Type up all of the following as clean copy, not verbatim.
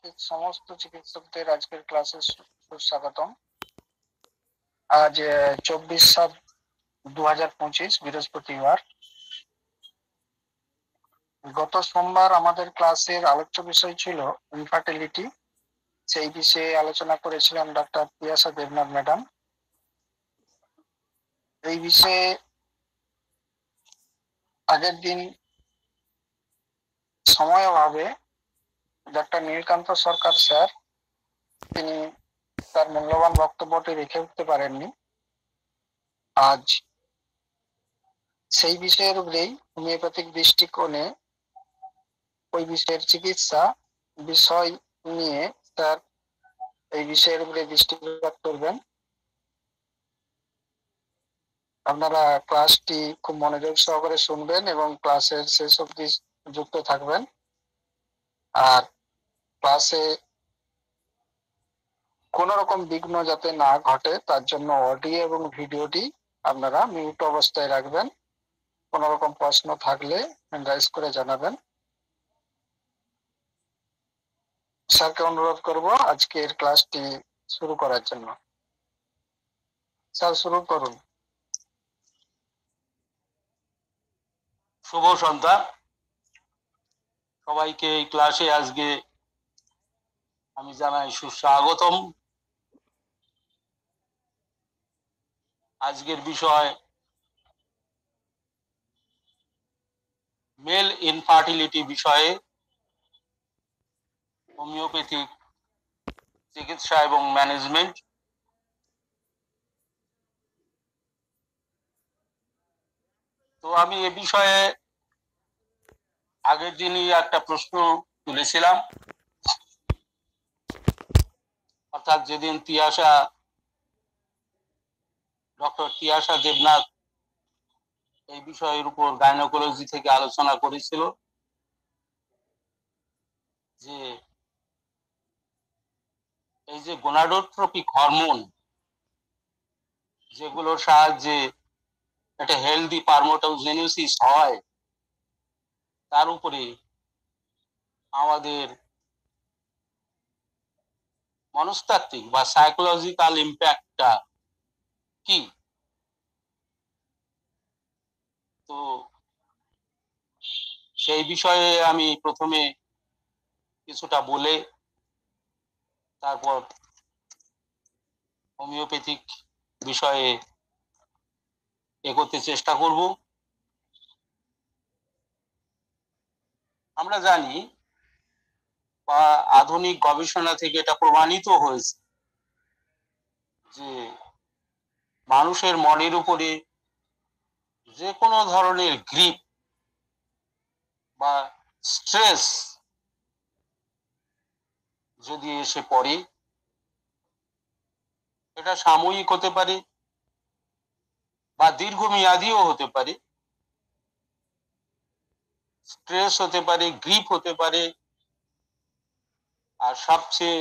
উপস্থিত সমস্ত চিকিৎসকদের আজকের ক্লাসে সুস্বাগতম। আজ 24/7/2025 বৃহস্পতিবার। গত সোমবার আমাদের ক্লাসের আলোচ্য বিষয় ছিল ইনফার্টিলিটি। সেই বিষয়ে আলোচনা করেছিলেন ডক্টর তিয়াশা দেবনাথ ম্যাডাম। এই বিষয়ে আগের দিন সময় অভাবে ডক্টর নীলকান্ত সরকার স্যার তিনি তার মূল্যবান বক্তব্যটি রেখে উঠতে পারেননি। আজ সেই বিষয়ের উপরেই হোমিওপ্যাথিক দৃষ্টিকোণে ওই বিষয়ের চিকিৎসা বিষয় নিয়ে স্যার এই বিষয়ের উপরে দৃষ্টিপাত করবেন। আপনারা ক্লাসটি খুব মনোযোগ সহকারে শুনবেন এবং ক্লাসের শেষ অবধি যুক্ত থাকবেন। আর ক্লাসে কোন রকম বিঘ্ন যাতে না ঘটে তার জন্য অডিও এবং ভিডিওটি আপনারা মিউট অবস্থায় রাখবেন। কোন রকম প্রশ্ন থাকলে হ্যান্ড রাইজ করে জানাবেন। স্যারকে অনুরোধ করব আজকের ক্লাসটি শুরু করার জন্য। স্যার শুরু করুন। শুভ সন্ধ্যা সবাইকে। এই ক্লাসে আজকে আমি জানাই সুস্বাগতম। আজকের বিষয় মেল ইনফার্টিলিটি বিষয়ে হোমিওপ্যাথিক চিকিৎসা এবং ম্যানেজমেন্ট। তো আমি এ বিষয়ে আগের দিনই একটা প্রশ্ন তুলেছিলাম, অর্থাৎ যেদিন ডক্টর তিয়াশা দেবনাথ এই বিষয়ের উপর গাইনোকোলজি থেকে আলোচনা করেছিল যে এই যে গোনাডোট্রপিক হরমোন যেগুলোর সাহায্যে একটা হেলদি পারমোটোজেনেসিস হয়, তার উপরে আমাদের মনস্তাত্ত্বিক বা সাইকোলজিক্যাল ইম্প্যাক্টটা কি। তো সেই বিষয়ে আমি প্রথমে কিছুটা বলে তারপর হোমিওপ্যাথিক বিষয়ে এগোতে চেষ্টা করব। আমরা জানি বা আধুনিক গবেষণা থেকে এটা প্রমাণিত হয়েছে যে মানুষের মনের উপরে যে কোনো ধরনের গ্রিপ বা স্ট্রেস যদি এসে পড়ে, এটা সাময়িক হতে পারে বা দীর্ঘমেয়াদীও হতে পারে। স্ট্রেস হতে পারে, গ্রিপ হতে পারে, আর সবচেয়ে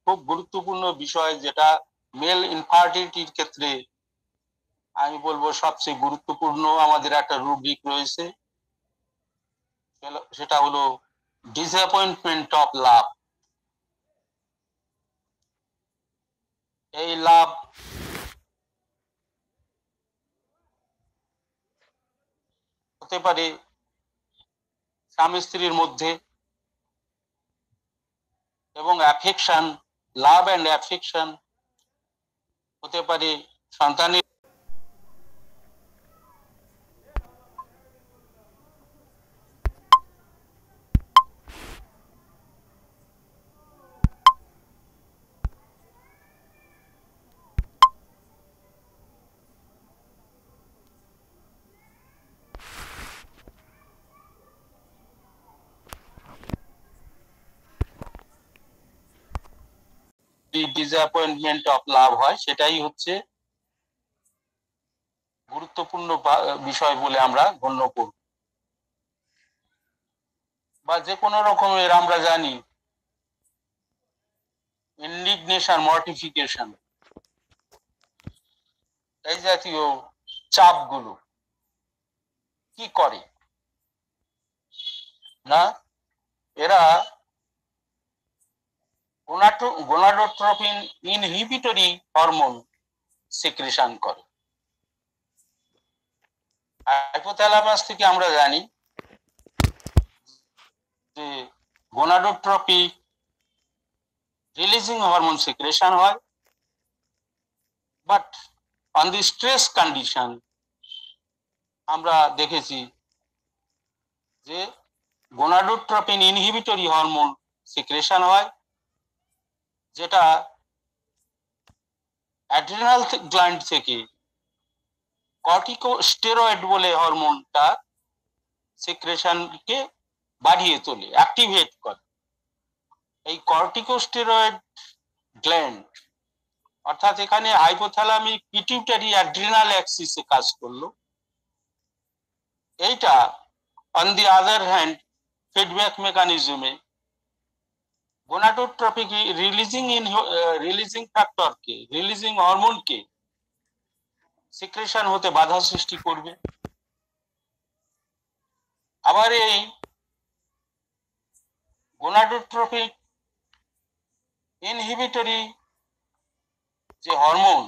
খুব গুরুত্বপূর্ণ বিষয় যেটা মেল ইনফার্টিলিটির ক্ষেত্রে আমি বলবো সবচেয়ে গুরুত্বপূর্ণ, আমাদের একটা রুব্রিক রয়েছে, সেটা হলো ডিসঅ্যাপয়েন্টমেন্ট অফ লাভ। এই লাভ হতে পারে স্বামী স্ত্রীর মধ্যে, এবং অ্যাফেকশন, লাভ অ্যান্ড অ্যাফেকশন হতে পারে সন্তানের। ডিসঅ্যাপয়েন্টমেন্ট অফ লাভ হয়, সেটাই হচ্ছে গুরুত্বপূর্ণ বিষয় বলে আমরা গণ্য করব। বা যে কোনো রকমের আমরা জানি ইন্ডিগনেশন, মর্টিফিকেশন, এই জাতীয় চাপগুলো কি করে না, এরা গোনাডোট্রপিন ইনহিবিটরি হরমোন সিক্রেশন করে। হাইপোথ্যালামাস থেকে আমরা জানি যে গোনাডোট্রপিক রিলিজিং হরমোন সিক্রেশন হয়, but on the stress condition আমরা দেখেছি যে গোনাডোট্রপিন ইনহিবিটরি হরমোন সিক্রেশন হয়, যেটা অ্যাড্রিনাল গ্ল্যান্ড থেকে কর্টিকোস্টেরয়েড বলে হরমোনটা সিক্রেশনকে বাড়িয়ে তোলে, অ্যাক্টিভেট করে। এই কর্টিকোস্টেরয়েড গ্ল্যান্ড অর্থাৎ এখানে হাইপোথ্যালামিক পিটিউটারি অ্যাড্রিনাল অ্যাক্সিসে কাজ করলো। এইটা on the other hand feedback মেকানিজমে গোনাডোট্রপিক রিলিজিং ফ্যাক্টরকে, রিলিজিং হরমোনকে সিক্রেশন হতে বাধা সৃষ্টি করবে। আবার এই গোনাডোট্রপিক ইনহিবিটরি যে হরমোন,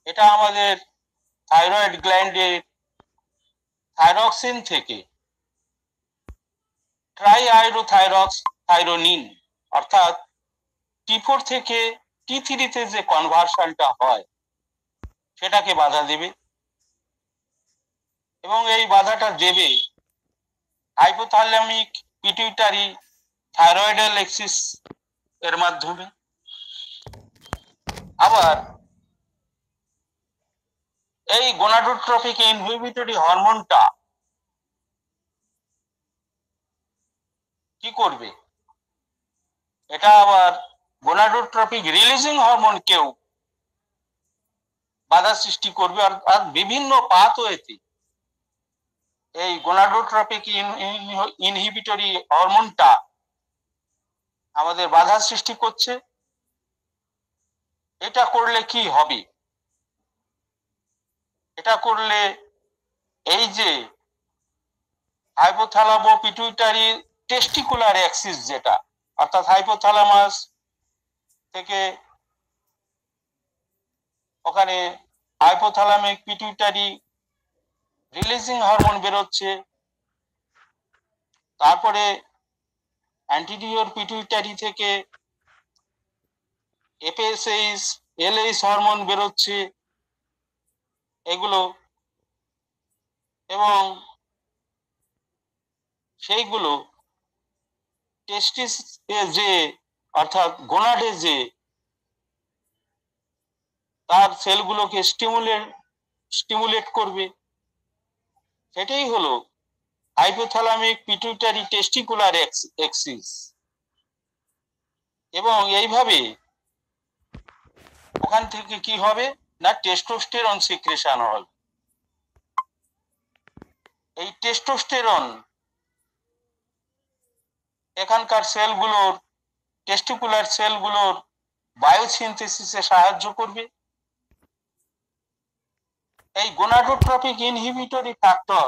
এটা আমাদের থাইরয়েড গ্ল্যান্ডের থাইরক্সিন থেকে ট্রাইআইরোথাইরোনিন অর্থাৎ T4 থেকে T3 তে যে কনভার্সনটা হয় সেটাকে বাধা দেবে, এবং এই বাধাটা দেবে হাইপোথ্যালামিক পিটুইটারি থাইরয়েডাল অ্যাক্সিস এর মাধ্যমে। আবার এই গোনাডোট্রপিক ইনহিবিটরি হরমোনটা কি করবে, এটা আবার গোনাডোট্রপিক রিলিজিং হরমোনকেও বাধা সৃষ্টি করবে। আর বিভিন্ন পাথওয়েতে এই গোনাডোট্রপিক ইনহিবিটরি হরমোনটা আমাদের বাধা সৃষ্টি করছে। এটা করলে কি হবে? এটা করলে এই যে হাইপোথ্যালামো পিটুইটারি টেস্টিকুলার অ্যাক্সিস, যেটা অর্থাৎ হাইপোথ্যালামাস থেকে ওখানে হাইপোথ্যালামিক পিটুইটারি রিলিজিং হরমোন বেরোচ্ছে, তারপরে অ্যান্টিরিয়র পিটুইটারি থেকে এফএসএইচ এলএইচ হরমোন বেরোচ্ছে এগুলো, এবং সেইগুলো টেস্টিস যে অর্থাৎ গোনাডে যে তার সেলগুলোকে স্টিমুলেট করবে। সেটাই হলো হাইপোথ্যালামিক পিটুইটারি টেস্টিকুলার অ্যাক্সিস। এবং এইভাবে ওখান থেকে কি হবে না, টেস্টোস্টেরন সিক্রেশন হবে। এই টেস্টোস্টেরন এখানকার সেলগুলোর, টেস্টিকুলার সেলগুলোর বায়োসিনথেসিসে সাহায্য করবে। এই গোনাডোট্রপিক ইনহিবিটরি ফ্যাক্টর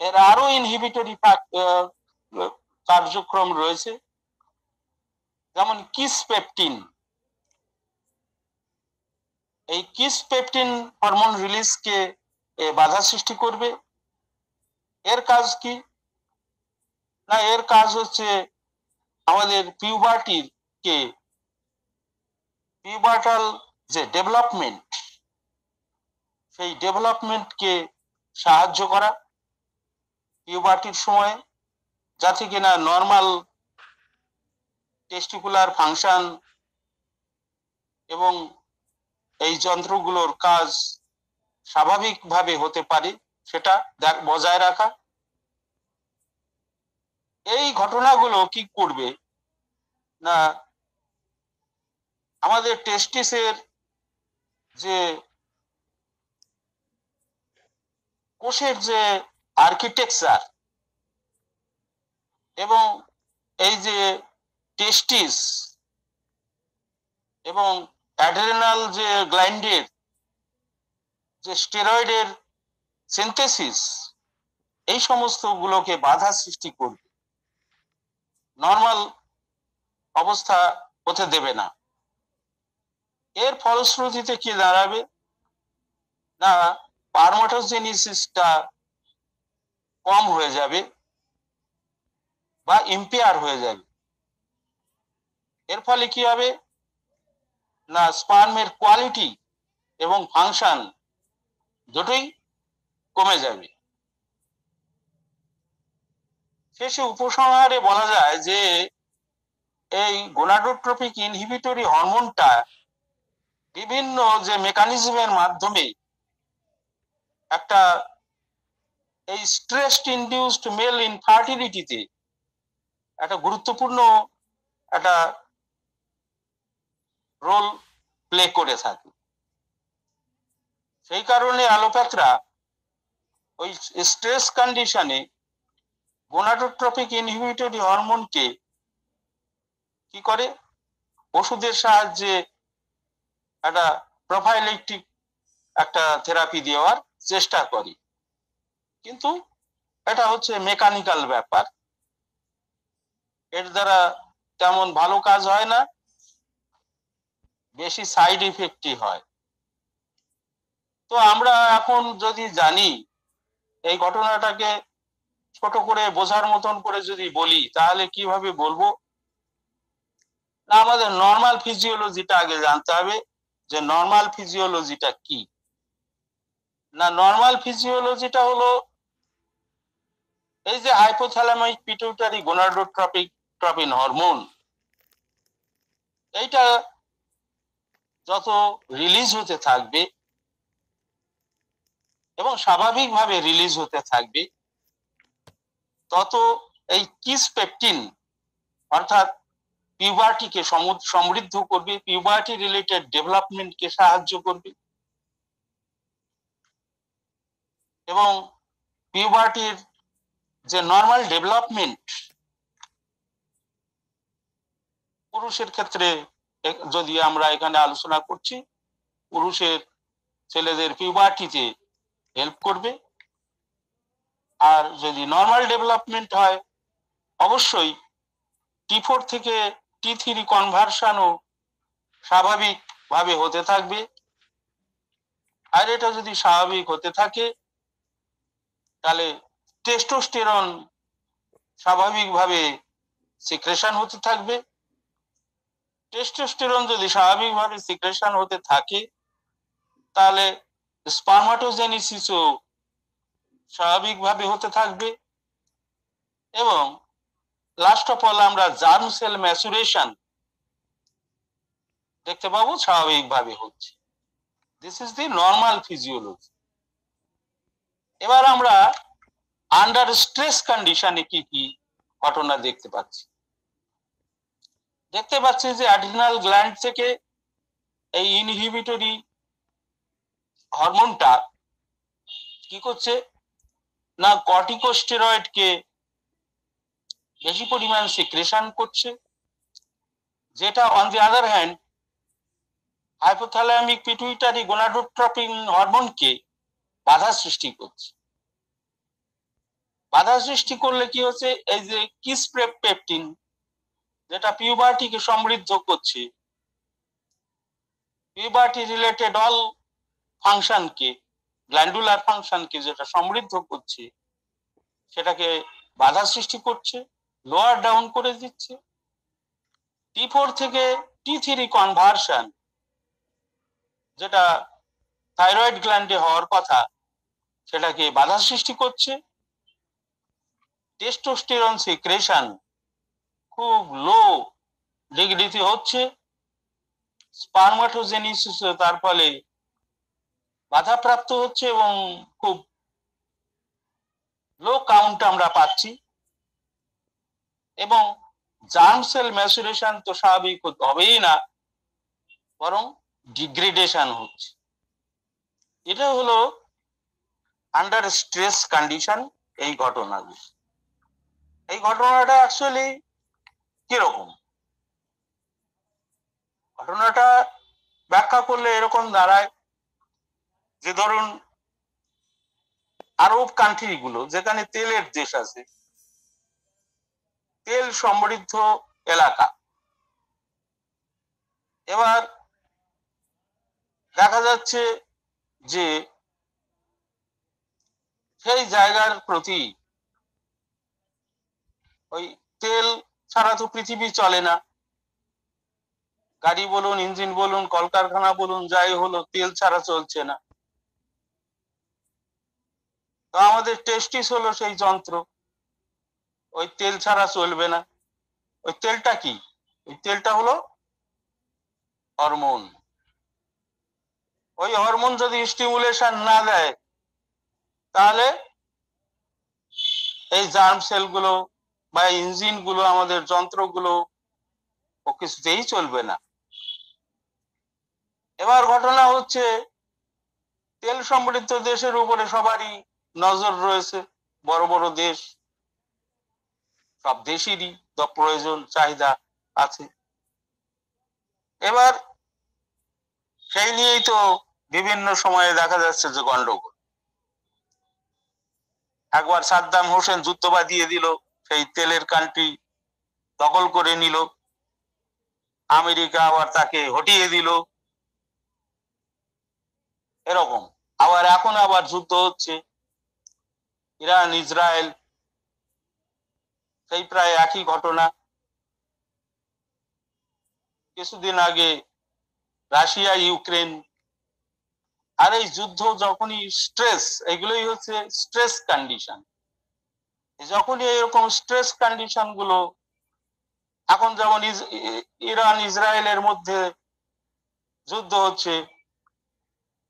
এর আরো ইনহিবিটরি কার্যক্রম রয়েছে, যেমন কিসপেপটিন। এই কিসপেপটিন হরমোন রিলিজকে বাধা সৃষ্টি করবে। এর কাজ কি না, এর কাজ হচ্ছে আমাদের পিউবার্টাল যে ডেভেলপমেন্ট, সেই ডেভেলপমেন্টকে সাহায্য করা পিউবার্টির সময়, যাতে কিনা নর্মাল টেস্টিকুলার ফাংশন এবং এই যন্ত্রগুলোর কাজ স্বাভাবিকভাবে হতে পারে, সেটা বজায় রাখা। এই ঘটনাগুলো কি করবে না, আমাদের টেস্টিসের যে কোষের যে আর্কিটেকচার এবং এই যে টেস্টিস এবং অ্যাড্রেনাল যে গ্ল্যান্ডের যে স্টেরয়েডের সিনথেসিস, এই সমস্ত গুলোকে বাধা সৃষ্টি করবে। নর্মাল অবস্থা হতে দেবে না। এর ফলশ্রুতিতে কি দাঁড়াবে না, পারমাটোজেনিসিসটা কম হয়ে যাবে বা ইম্পেয়ার হয়ে যাবে। এর ফলে কি হবে না, স্পার্মের কোয়ালিটি এবং ফাংশন দুটোই কমে যাবে। শেষে উপসংহারে বলা যায় যে এই গোনাডোট্রপিক ইনহিবিটরি হরমোনটা বিভিন্ন যে মেকানিজমের মাধ্যমে একটা এই স্ট্রেস ইনডিউসড মেল ইনফার্টিলিটিতে একটা গুরুত্বপূর্ণ একটা রোল প্লে করে থাকে। সেই কারণে অ্যালোপ্যাথরা ওই স্ট্রেস কন্ডিশনে গোনাডোট্রপিক ইনহিবিটরি হরমোনকে কি করে, ওষুধের সাহায্যে একটা প্রোফাইলেকটিক একটা থেরাপি দেওয়ার চেষ্টা করে। কিন্তু এটা হচ্ছে মেকানিক্যাল ব্যাপার, এর দ্বারা তেমন ভালো কাজ হয় না, বেশি সাইড ইফেক্টই হয়। তো আমরা এখন যদি জানি, এই ঘটনাটাকে ছোট করে বোঝার মতন করে যদি বলি, তাহলে কিভাবে বলবো না, আমাদের নর্মাল ফিজিওলজিটা আগে জানতে হবে যে নর্মাল ফিজিওলজিটা কি। না, নর্মাল ফিজিওলজিটা হলো এই যে হাইপোথ্যালামিক পিটুইটারি গোনাডোট্রপিন হরমোন, এইটা যত রিলিজ হতে থাকবে এবং স্বাভাবিকভাবে রিলিজ হতে থাকবে, তত এই কিস পেপটিন অর্থাৎ পিউবার্টিকে সমৃদ্ধ করবে, পিউবার্টি রিলেটেড ডেভেলপমেন্টকে সাহায্য করবে এবং পিউবার্টির যে নর্মাল ডেভেলপমেন্ট, পুরুষের ক্ষেত্রে যদি আমরা এখানে আলোচনা করছি, পুরুষের ছেলেদের পিউবার্টিতে হেল্প করবে। আর যদি নর্মাল ডেভেলপমেন্ট হয়, অবশ্যই T4 থেকে T3 কনভার্সনও স্বাভাবিকভাবে হতে থাকবে। আর এটা যদি স্বাভাবিক হতে থাকে, তাহলে টেস্টোস্টেরন স্বাভাবিকভাবে সিক্রেশন হতে থাকবে। টেস্টোস্টেরন যদি স্বাভাবিকভাবে সিক্রেশন হতে থাকে, তাহলে স্পার্মাটোজেনেসিসও স্বাভাবিকভাবে হতে থাকবে এবং লাস্ট অফ অল আমরা জার্ম সেল ম্যাচুরেশন দেখতে পাবো স্বাভাবিকভাবে হচ্ছে। This is the normal physiology. এবার আমরা আন্ডার স্ট্রেস কন্ডিশনে কি কি ঘটনা দেখতে পাচ্ছি যে অ্যাড্রিনাল গ্ল্যান্ড থেকে এই ইনহিবিটরি হরমোনটা কি করছে না, কর্টিকোস্টেরয়েডকে বেশি পরিমাণ সিক্রেশন করছে, যেটা on the other hand hypothalamic pituitary gonadotropin হরমোনকে বাধা সৃষ্টি করছে। বাধা সৃষ্টি করলে কি হচ্ছে, এই যে কিস পেপটিন যেটা পিউবার্টিকে সমৃদ্ধ করছে, পিউবার্টি রিলেটেড অল ফাংশনকে, গ্ল্যান্ডুলার ফাংশনকে যেটা সমৃদ্ধ করছে, সেটাকে বাধা সৃষ্টি করছে, লোয়ার ডাউন করে দিচ্ছে। T4 থেকে T3 কনভার্সন যেটা থাইরয়েড গ্ল্যান্ডে হওয়ার কথা, সেটাকে বাধা সৃষ্টি করছে। টেস্টোস্টেরন সিক্রেশন খুব লো ডিগ্রিতে হচ্ছে, স্পার্মাটোজেনিসিস তার ফলে বাধাপ্রাপ্ত হচ্ছে এবং খুব লো কাউন্ট আমরা পাচ্ছি এবং জার্ম সেল ম্যাচুরেশন তো স্বাভাবিক হবেই না, বরং ডিগ্রেডেশন হচ্ছে। এটা হলো আন্ডার স্ট্রেস কন্ডিশন এই ঘটনাগুলো। এই ঘটনাটা অ্যাকচুয়ালি কিরকম, ঘটনাটা ব্যাখ্যা করলে এরকম দাঁড়ায় যে ধরুন আরব কান্ট্রি গুলো যেখানে তেলের দেশ আছে, তেল সমৃদ্ধ এলাকা, এবার দেখা যাচ্ছে যে সেই জায়গার প্রতি ওই তেল ছাড়া তো পৃথিবী চলে না, গাড়ি বলুন, ইঞ্জিন বলুন, কলকারখানা বলুন, যাই হলো তেল ছাড়া চলছে না। তো আমাদের টেস্টিস হলো সেই যন্ত্র, ওই তেল ছাড়া চলবে না। ওই তেলটা কি? ওই তেলটা হলো হরমোন। ওই হরমোন যদি স্টিমুলেশন না দেয় তাহলে এই জার্ম সেলগুলো বা ইঞ্জিন গুলো, আমাদের যন্ত্রগুলো ও কিছুতেই চলবে না। এবার ঘটনা হচ্ছে তেল সমৃদ্ধ দেশের উপরে সবারই নজর রয়েছে, বড় বড় দেশ, সব দেশেরই প্রয়োজন চাহিদা আছে। এবার সেই নিয়েই তো বিভিন্ন সময়ে দেখা যাচ্ছে যে গন্ডগোল। একবার সাদ্দাম হোসেন যুদ্ধ বাঁধিয়ে দিল, সেই তেলের কান্ট্রি দখল করে নিল, আমেরিকা আবার তাকে হটিয়ে দিল, এরকম। আবার এখন আবার যুদ্ধ হচ্ছে ইরান ইসরায়েল, সেই প্রায় একই ঘটনা। কিছুদিন আগে রাশিয়া ইউক্রেন। আর এই যুদ্ধ যখনই স্ট্রেস, এগুলোই হচ্ছে স্ট্রেস কন্ডিশন। যখনই এরকম স্ট্রেস কন্ডিশন গুলো, এখন যেমন ইরান ইসরায়েলের মধ্যে যুদ্ধ হচ্ছে,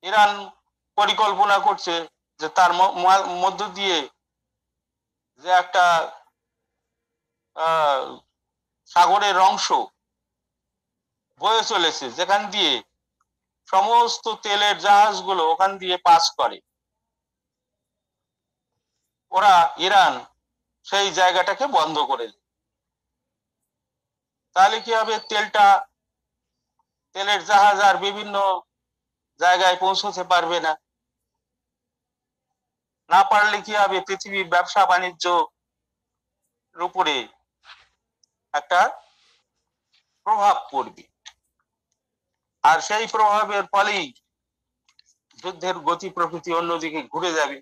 ইরান পরিকল্পনা করছে যে তার মধ্য দিয়ে যে একটা সাগরের অংশ বয়ে চলেছে, যেখান দিয়ে সমস্ত তেলের জাহাজগুলো ওখান দিয়ে পাস করে, ওরা ইরান সেই জায়গাটাকে বন্ধ করে দেয়। তাহলে কি হবে? তেলের জাহাজ আর বিভিন্ন জায়গায় পৌঁছতে পারবে না। না পারলে কি হবে? পৃথিবীর ব্যবসা বাণিজ্য উপরে একটা প্রভাব পড়বে, আর সেই প্রভাবের ফলেই যুদ্ধের গতি প্রকৃতি অন্যদিকে ঘুরে যাবে।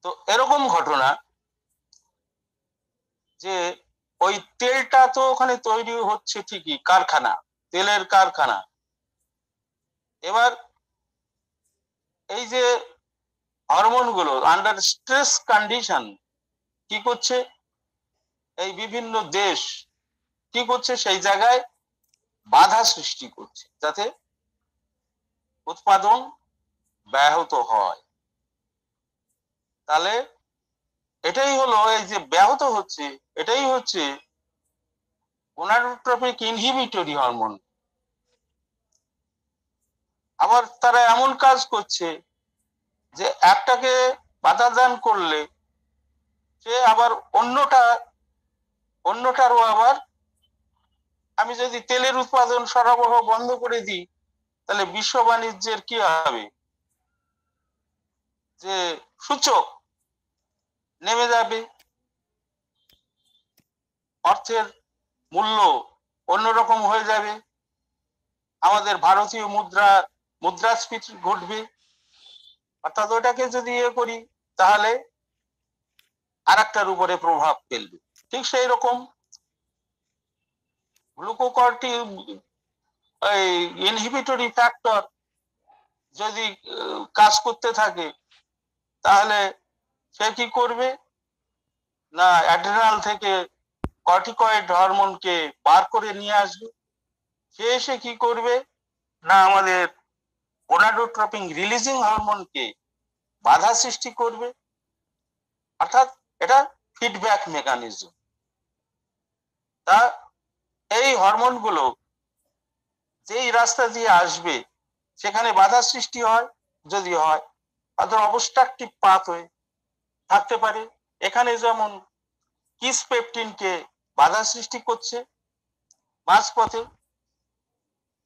তো এরকম ঘটনা যে ওই তেলটা তো ওখানে তৈরি হচ্ছে ঠিকই, কারখানা, তেলের কারখানা। এবার এই যে হরমোন গুলো আন্ডার স্ট্রেস কন্ডিশন কি করছে, এই বিভিন্ন দেশ কি করছে, সেই জায়গায় বাধা সৃষ্টি করছে যাতে উৎপাদন ব্যাহত হয়। তাহলে এটাই হলো, এই যে ব্যাহত হচ্ছে, এটাই হচ্ছে গোনাডোট্রপিক ইনহিবিটরি হরমোন। আবার তারা এমন কাজ করছে যে একটাকে বাধা দান করলে সে আবার অন্যটারও আবার, আমি যদি তেলের উৎপাদন সরবরাহ বন্ধ করে দিই তাহলে বিশ্ব বাণিজ্যের কি হবে? যে সূচক নেমে যাবে, অর্থের মূল্য অন্যরকম হয়ে যাবে, আমাদের ভারতীয় মুদ্রাস্ফীতি ঘটবে। অর্থাৎ ওটাকে যদি করি তাহলে আরেকটার উপরে প্রভাব ফেলবে। ঠিক সেই রকম গ্লুকোকর্টি ইনহিবিটরি ফ্যাক্টর যদি কাজ করতে থাকে তাহলে সে কি করবে না, অ্যাড্রিনাল থেকে কর্টিকয়েড হরমোনকে বার করে নিয়ে আসবে। সে এসে কি করবে না, আমাদের গোনাডোট্রপিন রিলিজিং হরমোনকে বাধা সৃষ্টি করবে। অর্থাৎ এটা ফিডব্যাক মেকানিজম। তা এই হরমোনগুলো যেই রাস্তা দিয়ে আসবে সেখানে বাধা সৃষ্টি হয়, যদি হয় তাদের অবস্ট্রাকটিভ পাথওয়ে থাকতে পারে। এখানে যেমন কিসপেপটিনকে বাধা সৃষ্টি করছে মাঝপথে,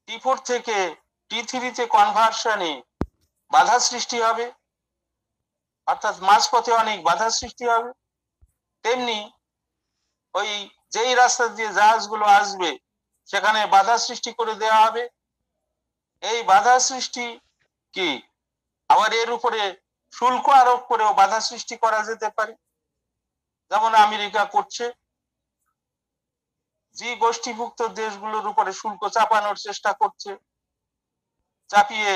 T4 থেকে T3 তে কনভার্সনে বাধা সৃষ্টি হবে, অর্থাৎ মাঝপথে অনেক বাধা সৃষ্টি হবে। তেমনি ওই যেই রাস্তা দিয়ে জাহাজগুলো আসবে সেখানে বাধা সৃষ্টি করে দেওয়া হবে। এই বাধা সৃষ্টি কি আবার এর উপরে শুল্ক আরোপ করেও বাধা সৃষ্টি করা যেতে পারে, যেমন আমেরিকা করছে। জি গোষ্ঠীভুক্ত দেশগুলোর উপরে শুল্ক চাপানোর চেষ্টা করছে, চাপিয়ে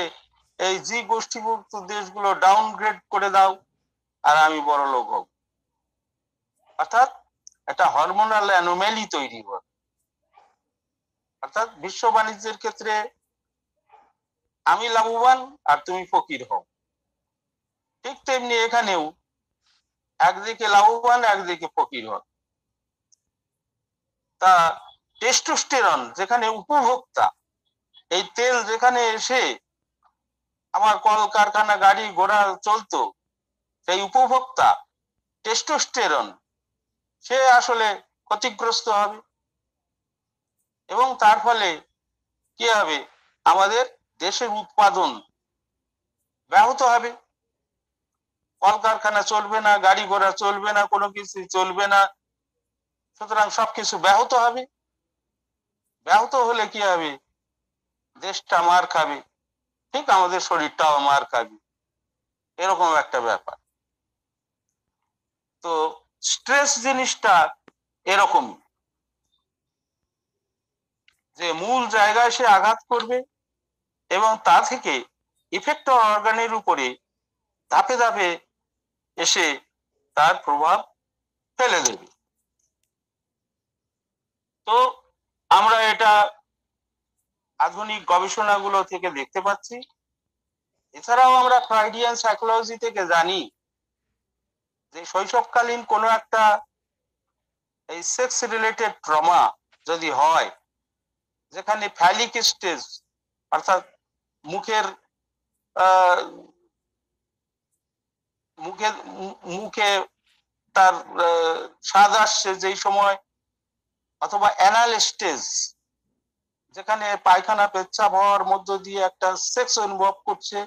এই জি গোষ্ঠীভুক্ত দেশগুলো ডাউনগ্রেড করে দাও আর আমি বড় লোক হব। অর্থাৎ একটা হরমোনাল অ্যানোমেলি তৈরি হয়। অর্থাৎ বিশ্ব বাণিজ্যের ক্ষেত্রে আমি লাভবান আর তুমি ফকির হও। ঠিক তেমনি এখানেও একদিকে লাভবান একদিকে ফকির হন। তা টেস্টোস্টেরন যেখানে উপভোক্তা, এই তেল যেখানে এসে আমার কলকারখানা গাড়ি ঘোড়া চলতো, সেই উপভোক্তা টেস্টোস্টেরন সে আসলে ক্ষতিগ্রস্ত হবে এবং তার ফলে কি হবে, আমাদের দেশের উৎপাদন ব্যাহত হবে। কলকারখানা চলবে না, গাড়ি ঘোড়া চলবে না, কোনো কিছু চলবে না, সুতরাং সবকিছু ব্যাহত হবে। ব্যাহত হলে কি হবে, দেশটা মার খাবে, ঠিক আমাদের শরীরটাও মার খাবে, এরকম একটা ব্যাপার। তো স্ট্রেস জিনিসটা এরকম যে মূল জায়গায় সে আঘাত করবে এবং তা থেকে ইফেক্টর অর্গানের উপরে ধাপে ধাপে এসে তার প্রভাব ফেলে দেবে। তো আমরা এটা আধুনিক গবেষণাগুলো থেকে দেখতে পাচ্ছি। এছাড়াও আমরা ফ্রয়েডিয়ান সাইকোলজি থেকে জানি যে শৈশবকালীন কোনো একটা এই সেক্স রিলেটেড ট্রমা যদি হয়, যেখানে ফ্যালিক স্টেজ অর্থাৎ মুখের মুখে মুখে তার স্বাদ আসছে যেই সময়, অথবা অ্যানাল স্টেজ যেখানে পায়খানা পেচ্ছাপ হওয়ার মধ্য দিয়ে একটা সেক্স অনুভব করছে,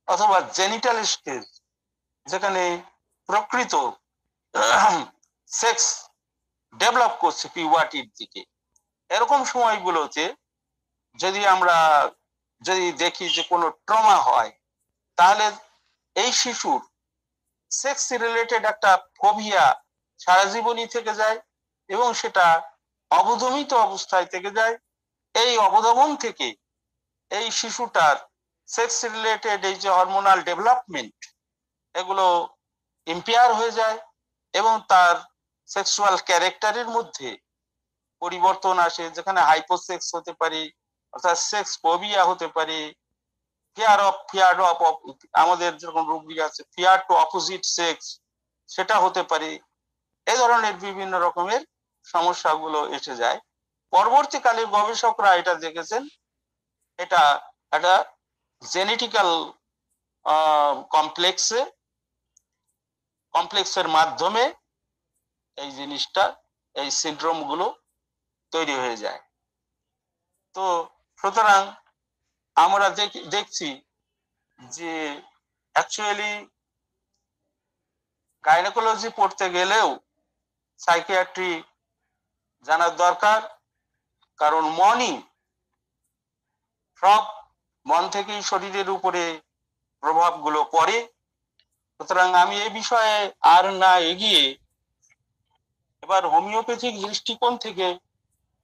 অথবা জেনিটাল স্টেজ যেখানে প্রকৃত সেক্স ডেভেলপ করছে পিউবার্টির দিকে, এরকম সময়গুলোতে যদি দেখি যে কোনো ট্রমা হয়, তাহলে এই শিশুর সেক্স রিলেটেড একটা ফোবিয়া সারা জীবনই থেকে যায় এবং সেটা অবদমিত অবস্থায় থেকে যায়। এই অবদমন থেকে এই শিশুটার সেক্স রিলেটেড এই যে হরমোনাল ডেভেলপমেন্ট, এগুলো ইম্পেয়ার হয়ে যায় এবং তার সেক্সুয়াল ক্যারেক্টারের মধ্যে পরিবর্তন আসে, যেখানে হাইপোসেক্স হতে পারে, অর্থাৎ সেক্স ফোবিয়া হতে পারে, ফিয়ার অফ আমাদের যেরকম রুব্রিক আছে ফিয়ার টু অপোজিট সেক্স, সেটা হতে পারে। এই ধরনের বিভিন্ন রকমের সমস্যাগুলো এসে যায়। পরবর্তীকালে গবেষকরা এটা দেখেছেন, এটা একটা জেনেটিক্যাল কমপ্লেক্সের মাধ্যমে এই জিনিসটা, এই সিনড্রোম গুলো তৈরি হয়ে যায়। তো সুতরাং আমরা দেখছি যে অ্যাকচুয়ালি গাইনোকোলজি পড়তে গেলেও সাইকিয়াট্রি জানার দরকার, কারণ সব মন থেকেই শরীরের উপরে প্রভাবগুলো পড়ে। সুতরাং আমি এই বিষয়ে আর না এগিয়ে এবার হোমিওপ্যাথিক দৃষ্টিকোণ থেকে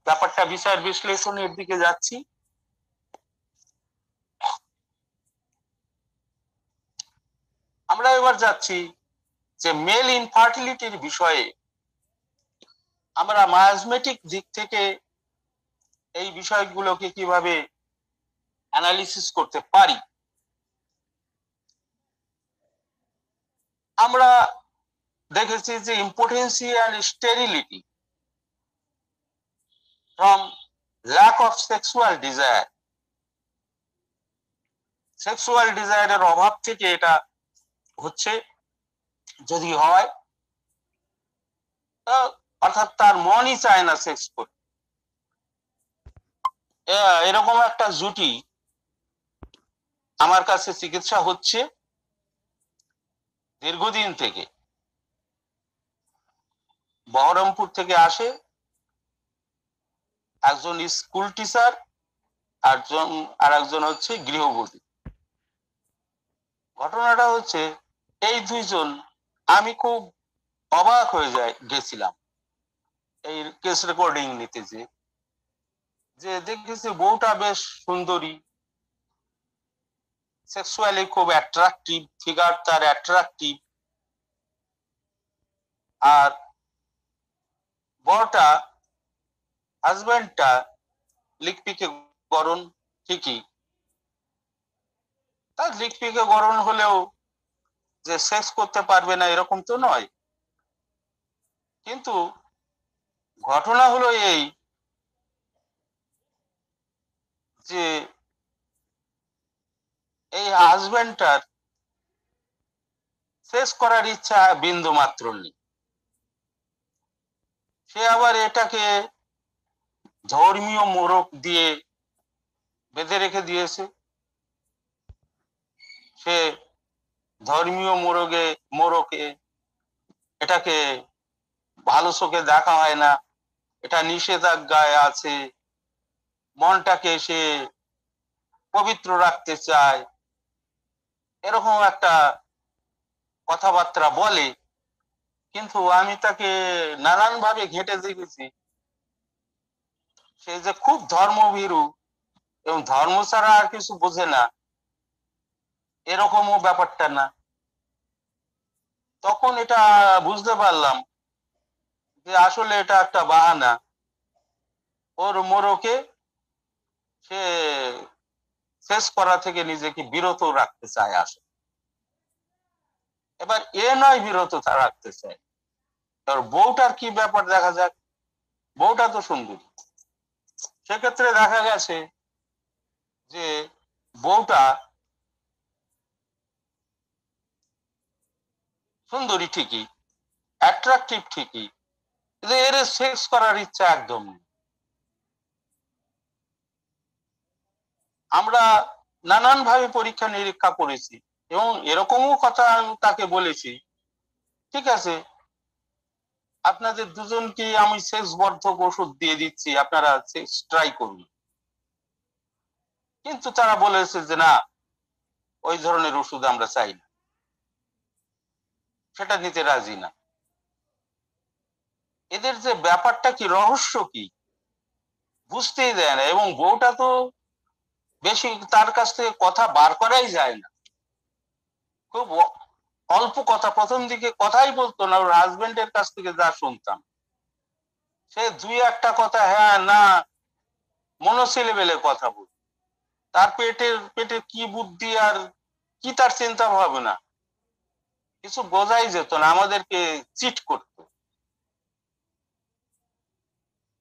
ব্যাপারটা বিচার বিশ্লেষণের দিকে যাচ্ছি। আমরা এবার যাচ্ছি যে মেল ইনফার্টিলিটির বিষয়ে আমরা মায়োজমেটিক দিক থেকে এই বিষয়গুলোকে কিভাবে অ্যানালিসিস করতে পারি। আমরা দেখেছি যে impotency and sterility from lack of sexual desire, sexual ডিজায়ারের অভাব থেকে এটা হচ্ছে। যদি হয় অর্থাৎ তার মনই চায় না সেক্স করতে, এরকম একটা জুটি আমার কাছে চিকিৎসা হচ্ছে দীর্ঘদিন থেকে। বহরমপুর থেকে আসে, একজন স্কুল টিচার, আর একজন হচ্ছে গৃহবধূ। ঘটনাটা হচ্ছে এই দুইজন, আমি খুব অবাক হয়ে গেছিলাম এই কেস রেকর্ডিং নিতে, যে দেখেছি বউটা বেশ সুন্দরী, সেক্সুয়ালি খুব অ্যাট্রাকটিভ, ফিগার তার অ্যাট্রাকটিভ, আর বড়টা হাজব্যান্ডটা লিকপিকে গরম, ঠিকই, তার লিকপিকে গরম হলেও যে সেক্স করতে পারবে না এরকম তো নয়। কিন্তু ঘটনা হলো এই যে এই হাজব্যান্ডটার সেক্স করার ইচ্ছা বিন্দু মাত্র নেই। সে আবার এটাকে ধর্মীয় মোড়ক দিয়ে বেঁধে রেখে দিয়েছে। সে ধর্মীয় মোড়কে এটাকে ভালো চোখে দেখা হয় না, এটা নিষেধাজ্ঞায় আছে, মনটাকে সে পবিত্র রাখতে চায়, এরকম একটা কথাবার্তা বলে। কিন্তু আমি তাকে নানান ভাবে ঘেঁটে দেখেছি, সে যে খুব ধর্মভীরু এবং ধর্ম ছাড়া আর কিছু বোঝে না, এরকমও ব্যাপারটা না। তখন এটা বুঝতে পারলাম যে আসলে এটা একটা বাহানা, ওর মোড়কে সে শেষ করা থেকে নিজেকে বিরত রাখতে চায় আসলে। এবার এ নয় বিরত রাখতে চায়, এবার বউটার কি ব্যাপার দেখা যাক। বউটা তো সুন্দরী, সেক্ষেত্রে দেখা গেছে যে বউটা সুন্দরী ঠিকই, অ্যাট্রাকটিভ ঠিকই, কিন্তু এর সেক্স করার ইচ্ছা একদম নেই। আমরা নানান ভাবে পরীক্ষা নিরীক্ষা করেছি এবং এরকমও কথা আমি তাকে বলেছি, ঠিক আছে আপনাদের দুজনকে আমি সেক্স বর্ধক ওষুধ দিয়ে দিচ্ছি, আপনারা সেক্স ট্রাই করুন। কিন্তু তারা বলেছে যে না, ওই ধরনের ওষুধ আমরা চাই না, সেটা নিতে রাজি না। এদের যে ব্যাপারটা কি, রহস্য কি, বুঝতেই দেয় না। এবং বউটা তো বেশি তার কাছ থেকে কথা বার করাই যায় না, খুব অল্প কথা, প্রথম দিকে কথাই বলতো না। ওর হাজবেন্ডের কাছ থেকে যা শুনতাম, সে দুই একটা কথা হ্যাঁ না মনোসিলেবেলে কথা বল, তার পেটে কি বুদ্ধি আর কি তার চিন্তা ভাবনা কিছু বোঝাই যেত না, আমাদেরকে চিট করত।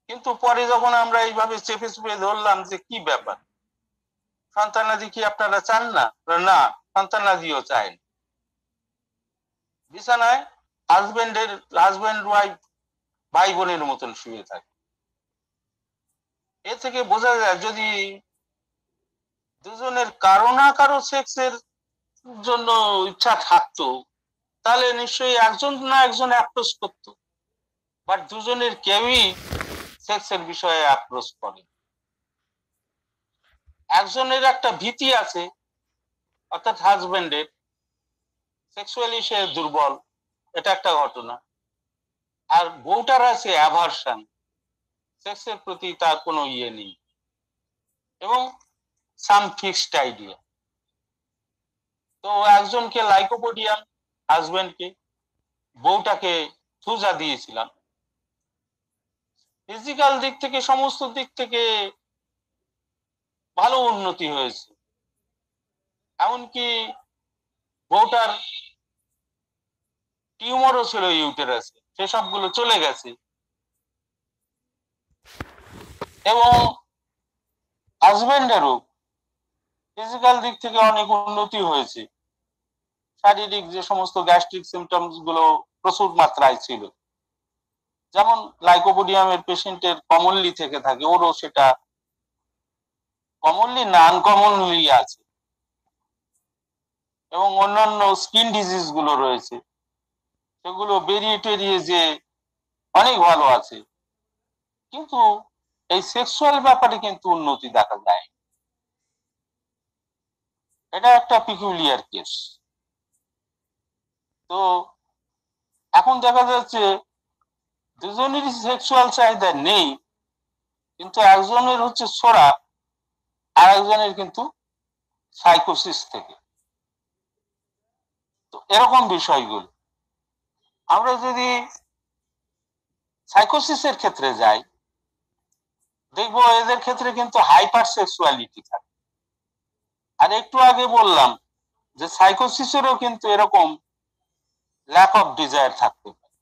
কিন্তু পরে যখন আমরা এইভাবে চেপে চেপে ধরলাম যে কি ব্যাপার, সন্তানাদি কি আপনারা চান না? না, সন্তানাদিও চায় না। বিছানায় হাজবেন্ড ওয়াইফ ভাই বোনের মতন শুয়ে থাকে। এ থেকে বোঝা যায় যদি দুজনের কারো না কারো সেক্সের জন্য ইচ্ছা থাকতো, তাহলে নিশ্চয়ই একজন না একজন অ্যাপ্রোচ করতো, বাট দুজনের কেউই সেক্সের বিষয়ে অ্যাপ্রোচ করে। একজনের একটা ভীতি আছে, অর্থাৎ হাজবেন্ডের, সেক্সুয়ালি সে দুর্বল, এটা একটা ঘটনা। আর বউটার আছে অ্যাভারশন, সেক্সের প্রতি তার কোনো ইয়ে নেই, এবং সাম ফিক্সড আইডিয়া। তো একজনকে লাইকোপোডিয়াম, হাজবেন্ডকে, বউটাকে থুজা দিয়েছিলাম। ফিজিক্যাল দিক থেকে সমস্ত দিক থেকে ভালো উন্নতি হয়েছে, এমনকি বউটার টিউমারও ছিল ইউটেরাসে, সেসবগুলো চলে গেছে। এবং হাজবেন্ডেরও ফিজিক্যাল দিক থেকে অনেক উন্নতি হয়েছে, শারীরিক যে সমস্ত গ্যাস্ট্রিক সিমটমস গুলো প্রচুর মাত্রায় ছিল, যেমন লাইকোপোডিয়ামের পেশেন্টের কমনলি থেকে থাকে, ওরও সেটা কমনলি না আনকমনলি আছে। এবং অন্যান্য স্কিন ডিজিজ গুলো রয়েছে, সেগুলো বেরিয়ে টেরিয়ে যে অনেক ভালো আছে। কিন্তু এই সেক্সুয়াল ব্যাপারে কিন্তু উন্নতি দেখা যায়। এটা একটা পিকুলিয়ার কেস। তো এখন দেখা যাচ্ছে দুজনেরই সেক্সুয়াল চাহিদা নেই, কিন্তু একজনের হচ্ছে ছোড়া, আর একজনের কিন্তু সাইকোসিস থেকে। তো এরকম বিষয়গুলো আমরা যদি সাইকোসিসের ক্ষেত্রে যাই, দেখবো এদের ক্ষেত্রে কিন্তু হাইপার সেক্সুয়ালিটি থাকে। আর একটু আগে বললাম যে সাইকোসিসেরও কিন্তু এরকম ল্যাক অফ ডিজায়ার থাকতে পারে,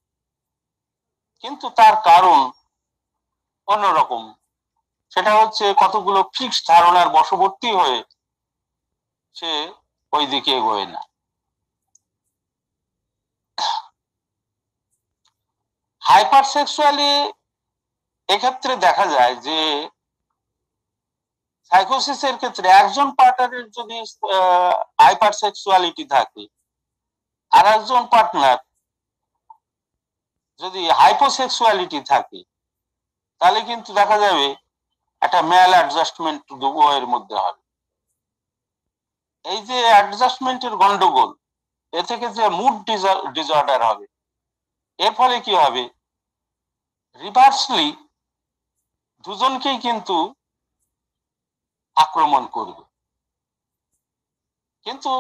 কিন্তু তার কারণ অন্যরকম। সেটা হচ্ছে কতগুলো ফিক্সড ধারণার বশবর্তী হয়ে সে ওই দিকে এগোয় না। হাইপার সেক্সুয়ালি এক্ষেত্রে দেখা যায় যে সাইকোসিসের ক্ষেত্রে একজন পার্টনারের যদি হাইপার সেক্সুয়ালিটি থাকে, আর একজন পার্টনার যদি হাইপোসেক্সুয়ালিটি থাকে, তাহলে কিন্তু দেখা যাবে একটা ম্যাল অ্যাডজাস্টমেন্ট এর মধ্যে হবে। এই যে অ্যাডজাস্টমেন্টের গন্ডগোল, এ থেকে যে মুড ডিসঅর্ডার হবে, এর ফলে কি হবে, রিভার্সলি দুজনকেই কিন্তু আক্রমণ করবে। কিন্তু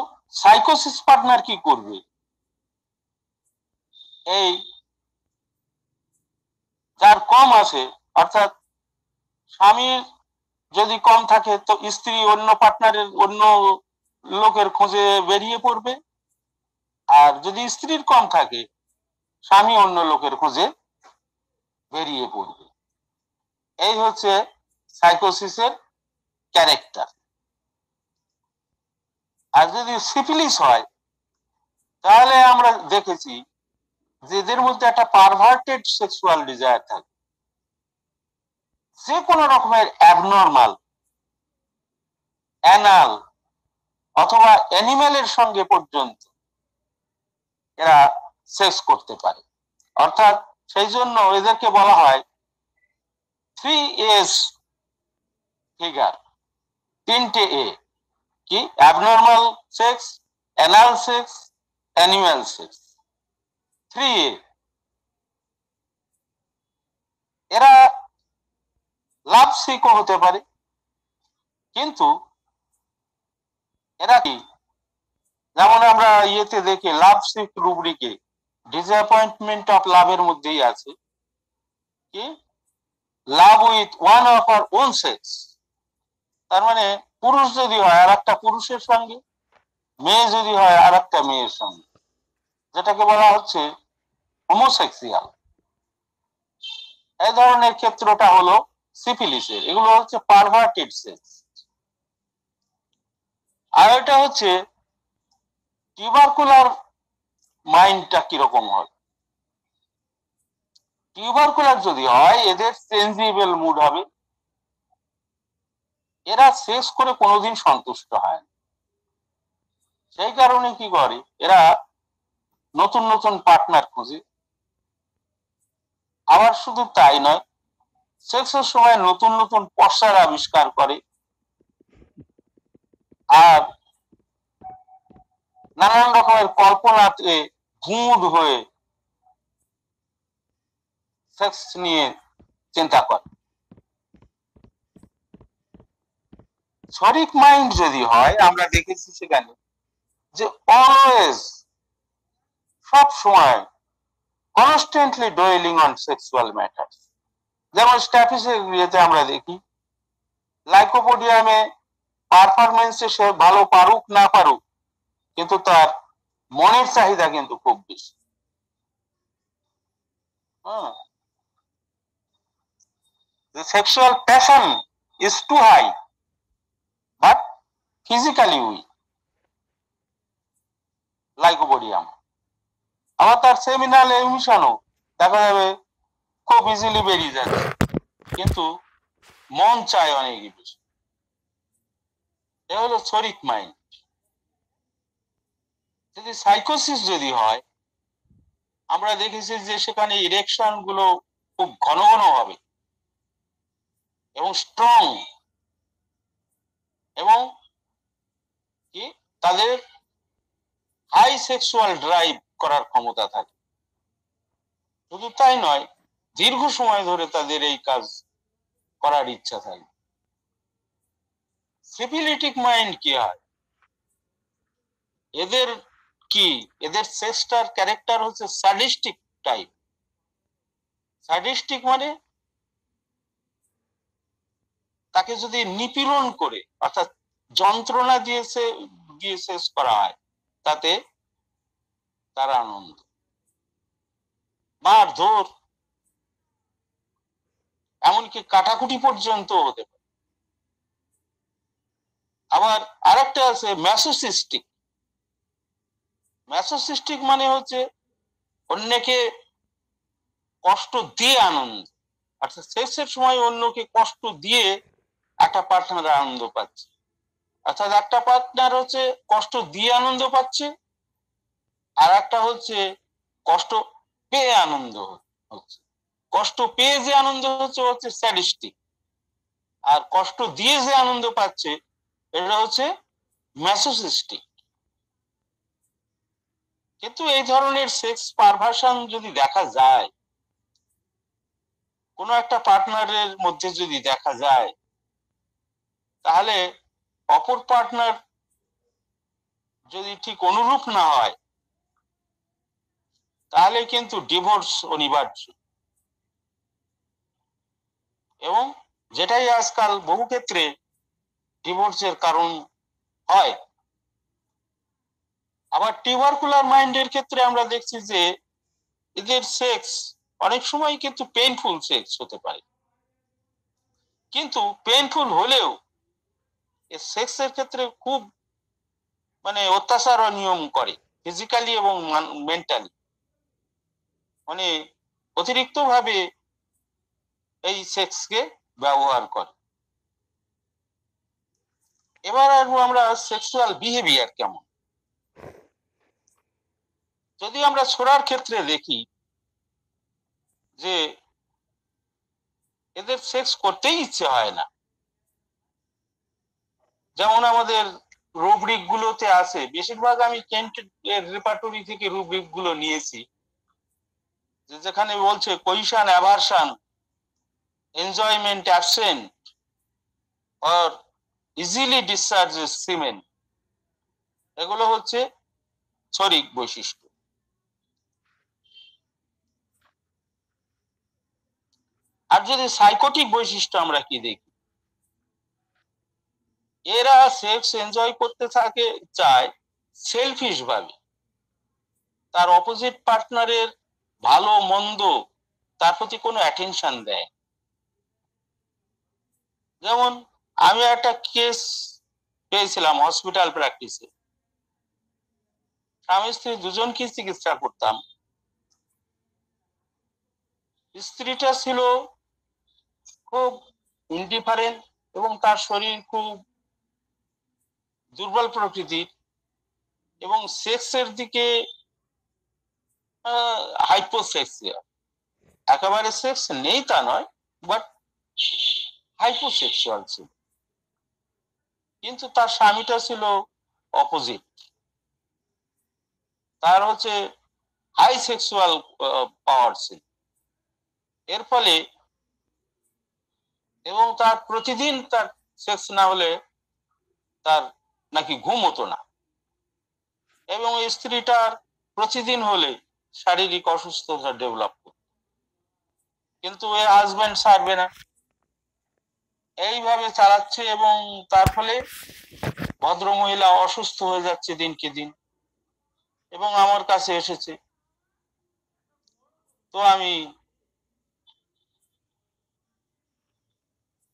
সাইকোসিস পার্টনার কি করবে, এই যার কম আছে, অর্থাৎ স্বামীর যদি কম থাকে তো স্ত্রী অন্য পার্টনারের, অন্য লোকের খোঁজে বেরিয়ে পড়বে, আর যদি স্ত্রীর কম থাকে স্বামী অন্য লোকের খোঁজে বেরিয়ে পড়বে। এই হচ্ছে সাইকোসিসের ক্যারেক্টার। আর যদি সিফিলিস হয়, তাহলে আমরা দেখেছি যে এদের মধ্যে একটা পারভার্টেড সেক্সুয়াল ডিজায়ার থাকে। যে কোনো রকমের অ্যাবনর্মাল অ্যানাল অথবা অ্যানিমেলের সঙ্গে পর্যন্ত এরা সেক্স করতে পারে। অর্থাৎ সেই জন্য এদেরকে বলা হয় 3A's ফিগার, 3টে এ। কি? Abnormal sex, anal sex, animal sex, 3A। এরা লাভ সিকও হতে পারে, কিন্তু এরা কি, যেমন আমরা ইয়েতে দেখি লাভ সিক রুব্রিকে ডিসঅ্যাপয়েন্টমেন্ট অফ লাভের মধ্যেই আছে কি, love with one of our own sex. তার মানে পুরুষ যদি হয় আর একটা পুরুষের সঙ্গে, মেয়ে যদি হয় আর একটা মেয়ের সঙ্গে, যেটাকে বলা হচ্ছে হোমোসেক্সুয়াল। এই ধরনের ক্ষেত্রটা হলো সিফিলিসের। এগুলো হচ্ছে পারভার্টেড সেক্স। আর এটা হচ্ছে টিউবারকুলার মাইন্ডটা কিরকম হয়। টিউবারকুলার যদি হয়, এদের সেন্সিবল মুড হবে, এরা সেক্স করে কোনোদিন সন্তুষ্ট হয় না। সেই কারণে কি করে, এরা নতুন নতুন পার্টনার খুঁজে। আবার শুধু তাই নয়, সেক্সের সময় নতুন নতুন পশ্চার আবিষ্কার করে, আর নানান রকমের কল্পনাতে গুড হয়ে সেক্স নিয়ে চিন্তা করে। শরিক মাইন্ড যদি হয়, আমরা দেখেছি সেখানে যে অলওয়েজ, সব সময় কনস্ট্যান্টলি ডোয়েলিং অন সেক্সুয়াল ম্যাটার্স। যেমন স্ট্যাটিসের ইয়েতে আমরা দেখি লাইকোপোডিয়ামে পারফরমেন্সে সে ভালো পারুক না পারুক, কিন্তু তার মনের চাহিদা কিন্তু খুব বেশি। The sexual passion is too high, but physically weak. Lycopodium. আবার তার সেমিনাল এমিশনও দেখা যাবে খুব ইজিলি বেরিয়ে যাচ্ছে, কিন্তু মন চায় অনেক বেশি। এ হলো শরিক মাইন্ড। যদি সাইকোসিস যদি হয়, আমরা দেখেছি যে সেখানে ইরেকশন গুলো খুব ঘন ঘন হবে, এবং স্ট্রং এবং কি তাদের হাই সেক্সুয়াল ড্রাইভ করার ক্ষমতা থাকে। শুধু তাই নয়, দীর্ঘ সময় ধরে তাদের এই কাজ করার ইচ্ছা থাকে। সিফিলিটিক মাইন্ড কি হয়, এদের কি এদের সেক্সটার ক্যারেক্টার হচ্ছে স্যাডিস্টিক টাইপ। স্যাডিস্টিক মানে তাকে যদি নিপীড়ন করে অর্থাৎ যন্ত্রণা দিয়ে শেষ করা হয়, তাতে তার আনন্দ। মারধর, এমনকি কাটাকুটি পর্যন্ত হতে পারে। আবার আরেকটা আছে ম্যাসোসিস্টিক। ম্যাসোসিস্টিক মানে হচ্ছে অন্যকে কষ্ট দিয়ে আনন্দ, অর্থাৎ সেক্সের সময় অন্যকে কষ্ট দিয়ে একটা পার্টনার আনন্দ পাচ্ছে। অর্থাৎ একটা পার্টনার হচ্ছে কষ্ট দিয়ে আনন্দ পাচ্ছে, আর একটা হচ্ছে কষ্ট পেয়ে আনন্দ হচ্ছে। কষ্ট পেয়ে যে আনন্দ হচ্ছে স্যাডিস্টিক, আর কষ্ট দিয়ে যে আনন্দ পাচ্ছে এটা হচ্ছে ম্যাসোসিস্টিক। কিন্তু এই ধরনের সেক্স পারভার্সন যদি দেখা যায়, কোনো একটা পার্টনারের মধ্যে যদি দেখা যায়, তাহলে অপর পার্টনার যদি ঠিক অনুরূপ না হয়, তাহলে কিন্তু ডিভোর্স অনিবার্য। এবং যেটাই আজকাল বহু ক্ষেত্রে ডিভোর্সের কারণ হয়। আবার টিউবারকুলার মাইন্ডের ক্ষেত্রে আমরা দেখছি যে এদের সেক্স অনেক সময় কিন্তু পেইনফুল সেক্স হতে পারে, কিন্তু পেইনফুল হলেও সেক্সের ক্ষেত্রে খুব অত্যাচার নিয়ম করে, ফিজিক্যালি এবং মেন্টালি, অতিরিক্ত ভাবে এই সেক্সকে ব্যবহার করে। এবার আসবো আমরা সেক্সুয়াল বিহেভিয়ার কেমন। যদি আমরা ছোড়ার ক্ষেত্রে দেখি যে এদের সেক্স করতেই ইচ্ছে হয় না, যেমন আমাদের রুব্রিক গুলোতে আছে, বেশিরভাগ আমি কেন্ট এর রেপার্টরি থেকে রুব্রিক গুলো নিয়েছি, যেখানে বলছে coition aversion, enjoyment absent, or easily discharges semen, এগুলো হচ্ছে শরিক বৈশিষ্ট্য। আর যদি সাইকোটিক বৈশিষ্ট্য আমরা কি দেখি, এরা সেক্স এনজয় করতে চায় সেলফিশ ভাবে, তার অপোজিট পার্টনারের ভালো মন্দ তার প্রতি কোনো অ্যাটেনশন দেয়। যেমন আমি একটা কেস পেয়েছিলাম হসপিটাল প্র্যাকটিসে, স্বামী স্ত্রী দুজনকে চিকিৎসা করতাম। স্ত্রীটা ছিল খুব ইনডিফারেন্ট এবং তার শরীর খুব দুর্বল প্রকৃতির, এবং সেক্সের দিকে হাইপোসেক্সুয়াল। একেবারে সেক্স নেই তা নয়, বাট হাইপোসেক্সুয়াল ছিল। কিন্তু তার স্বামীটা ছিল অপোজিট, তার হচ্ছে হাই সেক্সুয়াল পাওয়ার ছিল। এর ফলে এবং তার প্রতিদিন তার সেক্স না হলে তার নাকি ঘুম হতো না, এবং স্ত্রীটার প্রতিদিন হলে শারীরিক অসুস্থতা ডেভেলপ করত। কিন্তু এ হাজবেন্ড ছাড়বে না, এইভাবে চালাচ্ছে, এবং তার ফলে ভদ্র মহিলা অসুস্থ হয়ে যাচ্ছে দিনকে দিন, এবং আমার কাছে এসেছে। তো আমি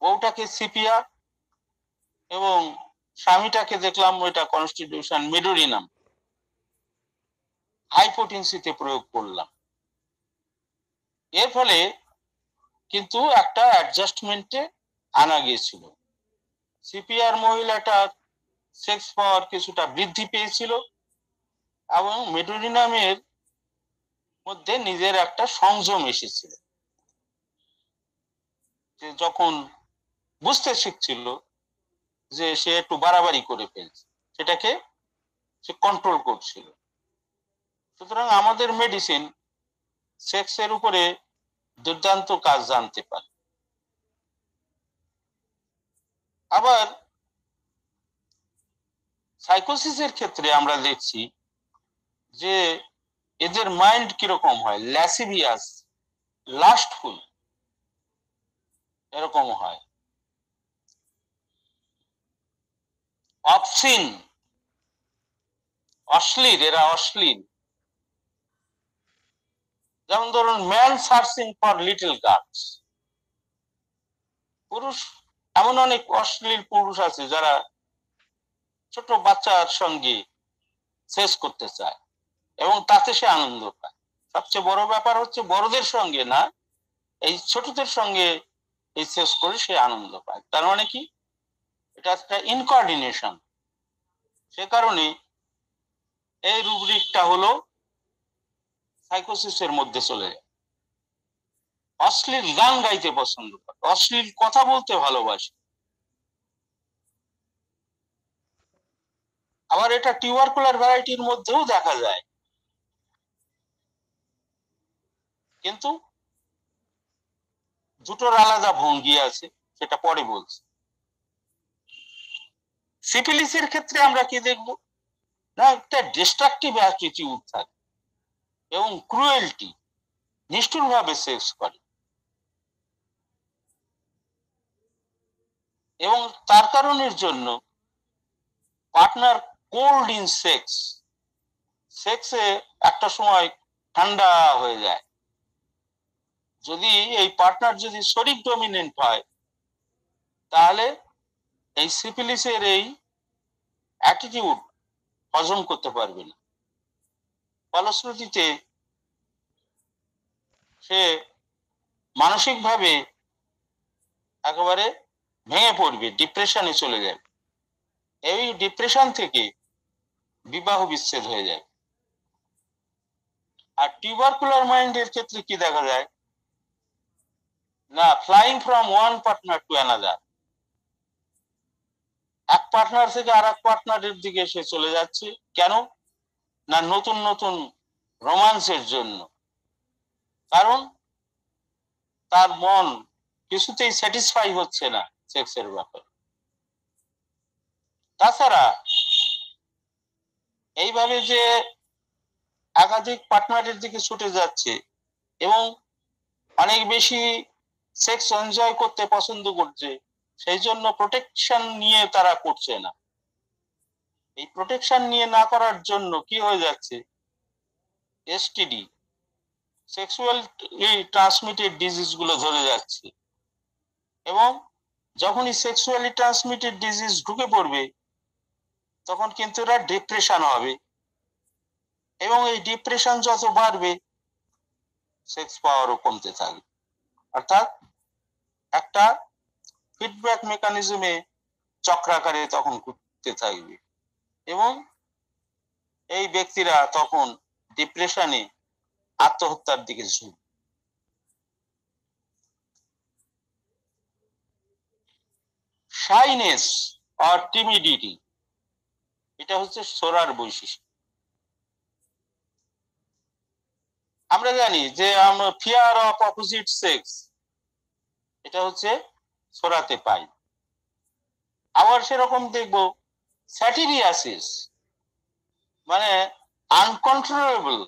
বউটাকে সিপিআর এবং স্বামীটাকে দেখলাম ওইটা কনস্টিটিউশন মেডোরিনাম হাইপোটেন্সিতে প্রয়োগ করলাম। এর ফলে কিন্তু একটা অ্যাডজাস্টমেন্টে আনা গিয়েছিল। সিপিআর মহিলাটার সেক্স পাওয়ার কিছুটা বৃদ্ধি পেয়েছিল, এবং মেডোরিনামের মধ্যে নিজের একটা সংযম এসেছিল, যে যখন বুঝতে শিখছিল যে সে একটু বাড়াবাড়ি করে ফেলছে, সেটাকে সে কন্ট্রোল করছিল। সুতরাং আমাদের মেডিসিন সেক্সের উপরে দুর্দান্ত কাজ জানতে পারে। আবার সাইকোসিসের ক্ষেত্রে আমরা দেখছি যে এদের মাইন্ড কিরকম হয়, ল্যাসিভিয়াস, লাস্টফুল, এরকম হয়, অবসিন, অশ্লীল, এরা অশ্লীল। যেমন ধরুন man searching for little girls, পুরুষ, এমন অনেক অশ্লীল পুরুষ আছে যারা ছোট বাচ্চার সঙ্গে সেক্স করতে চায় এবং তাতে সে আনন্দ পায়। সবচেয়ে বড় ব্যাপার হচ্ছে বড়দের সঙ্গে না, এই ছোটদের সঙ্গে এই সেক্স করে সে আনন্দ পায়। তার মানে কি, এটা একটা ইনকোঅর্ডিনেশন। সে কারণে এই রুব্রিকটা হলো সাইকোসিসের মধ্যে চলে যায়। অশ্লীল গান গাইতে পছন্দ করে, অশ্লীল কথা বলতে ভালোবাসে। আবার এটা টিউবারকুলার ভ্যারাইটির মধ্যেও দেখা যায়, কিন্তু দুটোর আলাদা ভঙ্গি আছে, সেটা পরে বলছি। সিফিলিসের ক্ষেত্রে আমরা কি দেখব না, একটা ডিস্ট্রাকটিভ অ্যাটিটিউড থাকে এবং ক্রুয়েলটি, নিষ্ঠুর ভাবে সেক্স করে, এবং তার কারণের জন্য পার্টনার কোল্ড ইন সেক্স, সেক্সে একটা সময় ঠান্ডা হয়ে যায়। যদি এই পার্টনার যদি শরীর ডমিনেন্ট হয়, তাহলে এই সিফিলিসের এই অ্যাটিটিউড হজম করতে পারবে না। ফলশ্রুতিতে সে মানসিকভাবে একেবারে ভেঙে পড়বে, ডিপ্রেশনে চলে যাবে। এই ডিপ্রেশন থেকে বিবাহ বিচ্ছেদ হয়ে যায়। আর টিউবারকুলার মাইন্ডের ক্ষেত্রে কি দেখা যায় না, flying from one partner to another, এক পার্টনার থেকে আর এক পার্টনারের দিকে সে চলে যাচ্ছে। কেন না, নতুন নতুন রোমান্সের জন্য। কারণ তার মন কিছুতেই স্যাটিসফাই হচ্ছে না সেক্সের ব্যাপারে। তাছাড়া এইভাবে যে একাধিক পার্টনারের দিকে ছুটে যাচ্ছে এবং অনেক বেশি সেক্স এনজয় করতে পছন্দ করছে, সেই জন্য প্রোটেকশন নিয়ে তারা করছে না। এই প্রোটেকশন নিয়ে না করার জন্য কি হয়ে যাচ্ছে, এসটিডি, সেক্সুয়ালি ট্রান্সমিটেড ডিজিজ গুলো ধরে যাচ্ছে। এবং যখনই সেক্সুয়ালি ট্রান্সমিটেড ডিজিজ ঢুকে পড়বে, তখন কিন্তু এরা ডিপ্রেশন হবে, এবং এই ডিপ্রেশন যত বাড়বে সেক্স পাওয়ারও কমতে থাকবে। অর্থাৎ একটা ফিডব্যাক মেকানিজমে চক্রাকারে তখন ঘুরতে থাকবে, এবং এই ব্যক্তিরা তখন ডিপ্রেশনে আত্মহত্যার দিকে ঝুঁকবে। শাইনেস আর টিমিডিটি, এটা হচ্ছে সোরার বৈশিষ্ট্য। আমরা জানি যে ফিয়ার অফ অপোজিট সেক্স, এটা হচ্ছে সোরাতে পাই। আবার সেরকম দেখবো স্যাটিরিয়াসিস, মানে আনকন্ট্রোলেবল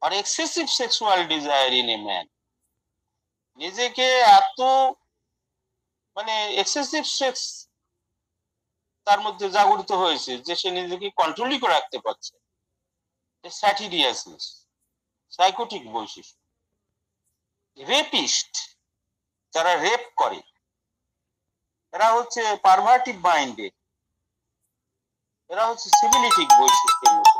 আর excessive sexual desire in a man, নিজেকে এত মানে এক্সেসিভ সেক্স তার মধ্যে জাগরিত হয়েছে যে সে নিজেকে কন্ট্রোলই করে রাখতে পারছে। স্যাটিরিয়াসিস সাইকোটিক বৈশিষ্ট্য। রেপিস্ট, যারা রেপ করে, এরা হচ্ছে পারভার্টিভ মাইন্ডে, এরা হচ্ছে সিভিলিটিক বৈশিষ্ট্যের মতো।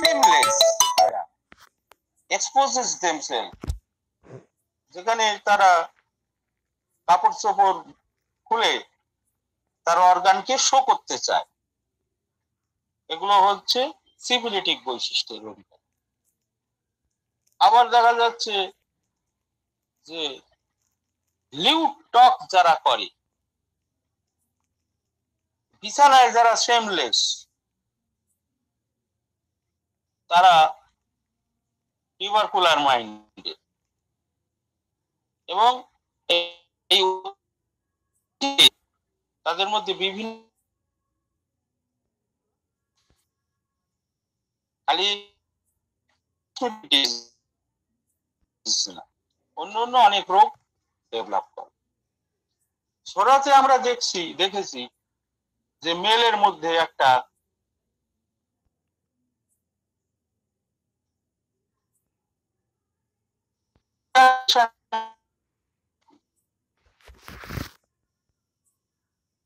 shameless, এরা exposes themselves, যেখানে তারা কাপড় চোপড় খুলে তার অর্গানকে শো করতে চায়, এগুলো হচ্ছে সিভিলিটিক বৈশিষ্ট্যের অধিকারী। আবার দেখা যাচ্ছে যে লিউট টক যারা করে, বিছানায় যারা শেমলেস, তারা টিউবারকুলার মাইন্ডে। এবং এই তাদের মধ্যে বিভিন্ন খালি অন্য অন্য অনেক রোগ ডেভেলপ করে। ছোরাতে আমরা দেখেছি যে মেলের মধ্যে একটা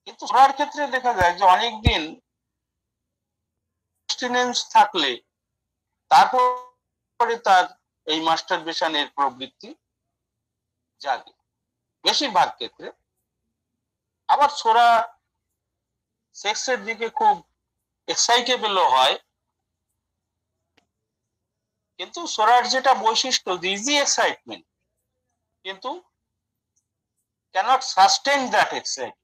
কিন্তু ছোড়ার ক্ষেত্রে দেখা যায় যে অনেকদিন অ্যাবস্টিনেন্স থাকলে তারপরে তার এই মাস্টারবেশনের প্রবৃত্তি জাগে বেশিরভাগ ক্ষেত্রে। আবার ছোড়া সেক্সের দিকে খুব এক্সাইটেবলও হয়, কিন্তু ছোড়ার যেটা বৈশিষ্ট্য ইজি এক্সাইটমেন্ট, কিন্তু ক্যানট সাস্টেন দ্যাট এক্সাইটমেন্ট,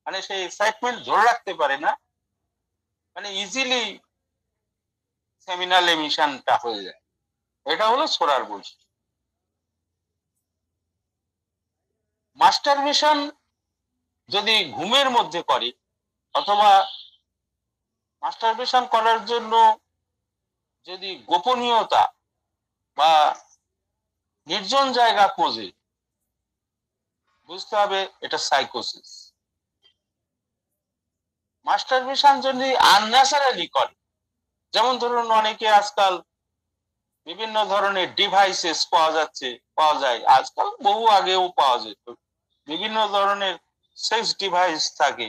মানে সেই এক্সাইটমেন্ট ধরে রাখতে পারে না, মানে ইজিলি সেমিনাল এমিশনটা হয়ে যায়। এটা হলো ছোড়ার বৈশিষ্ট্য। মাস্টারবেশন যদি ঘুমের মধ্যে করে, অথবা মাস্টারবেশন করার জন্য যদি গোপনীয়তা বা নির্জন জায়গা খোঁজে, বুঝতে হবে এটা সাইকোসিস। মাস্টারবেশন যদি আনন্যাচারালি করে, যেমন ধরুন অনেকে আজকাল বিভিন্ন ধরনের ডিভাইসেস পাওয়া যায়, আজকাল বহু আগেও পাওয়া যেত, বিভিন্ন ধরনের সেক্স ডিভাইস থাকে,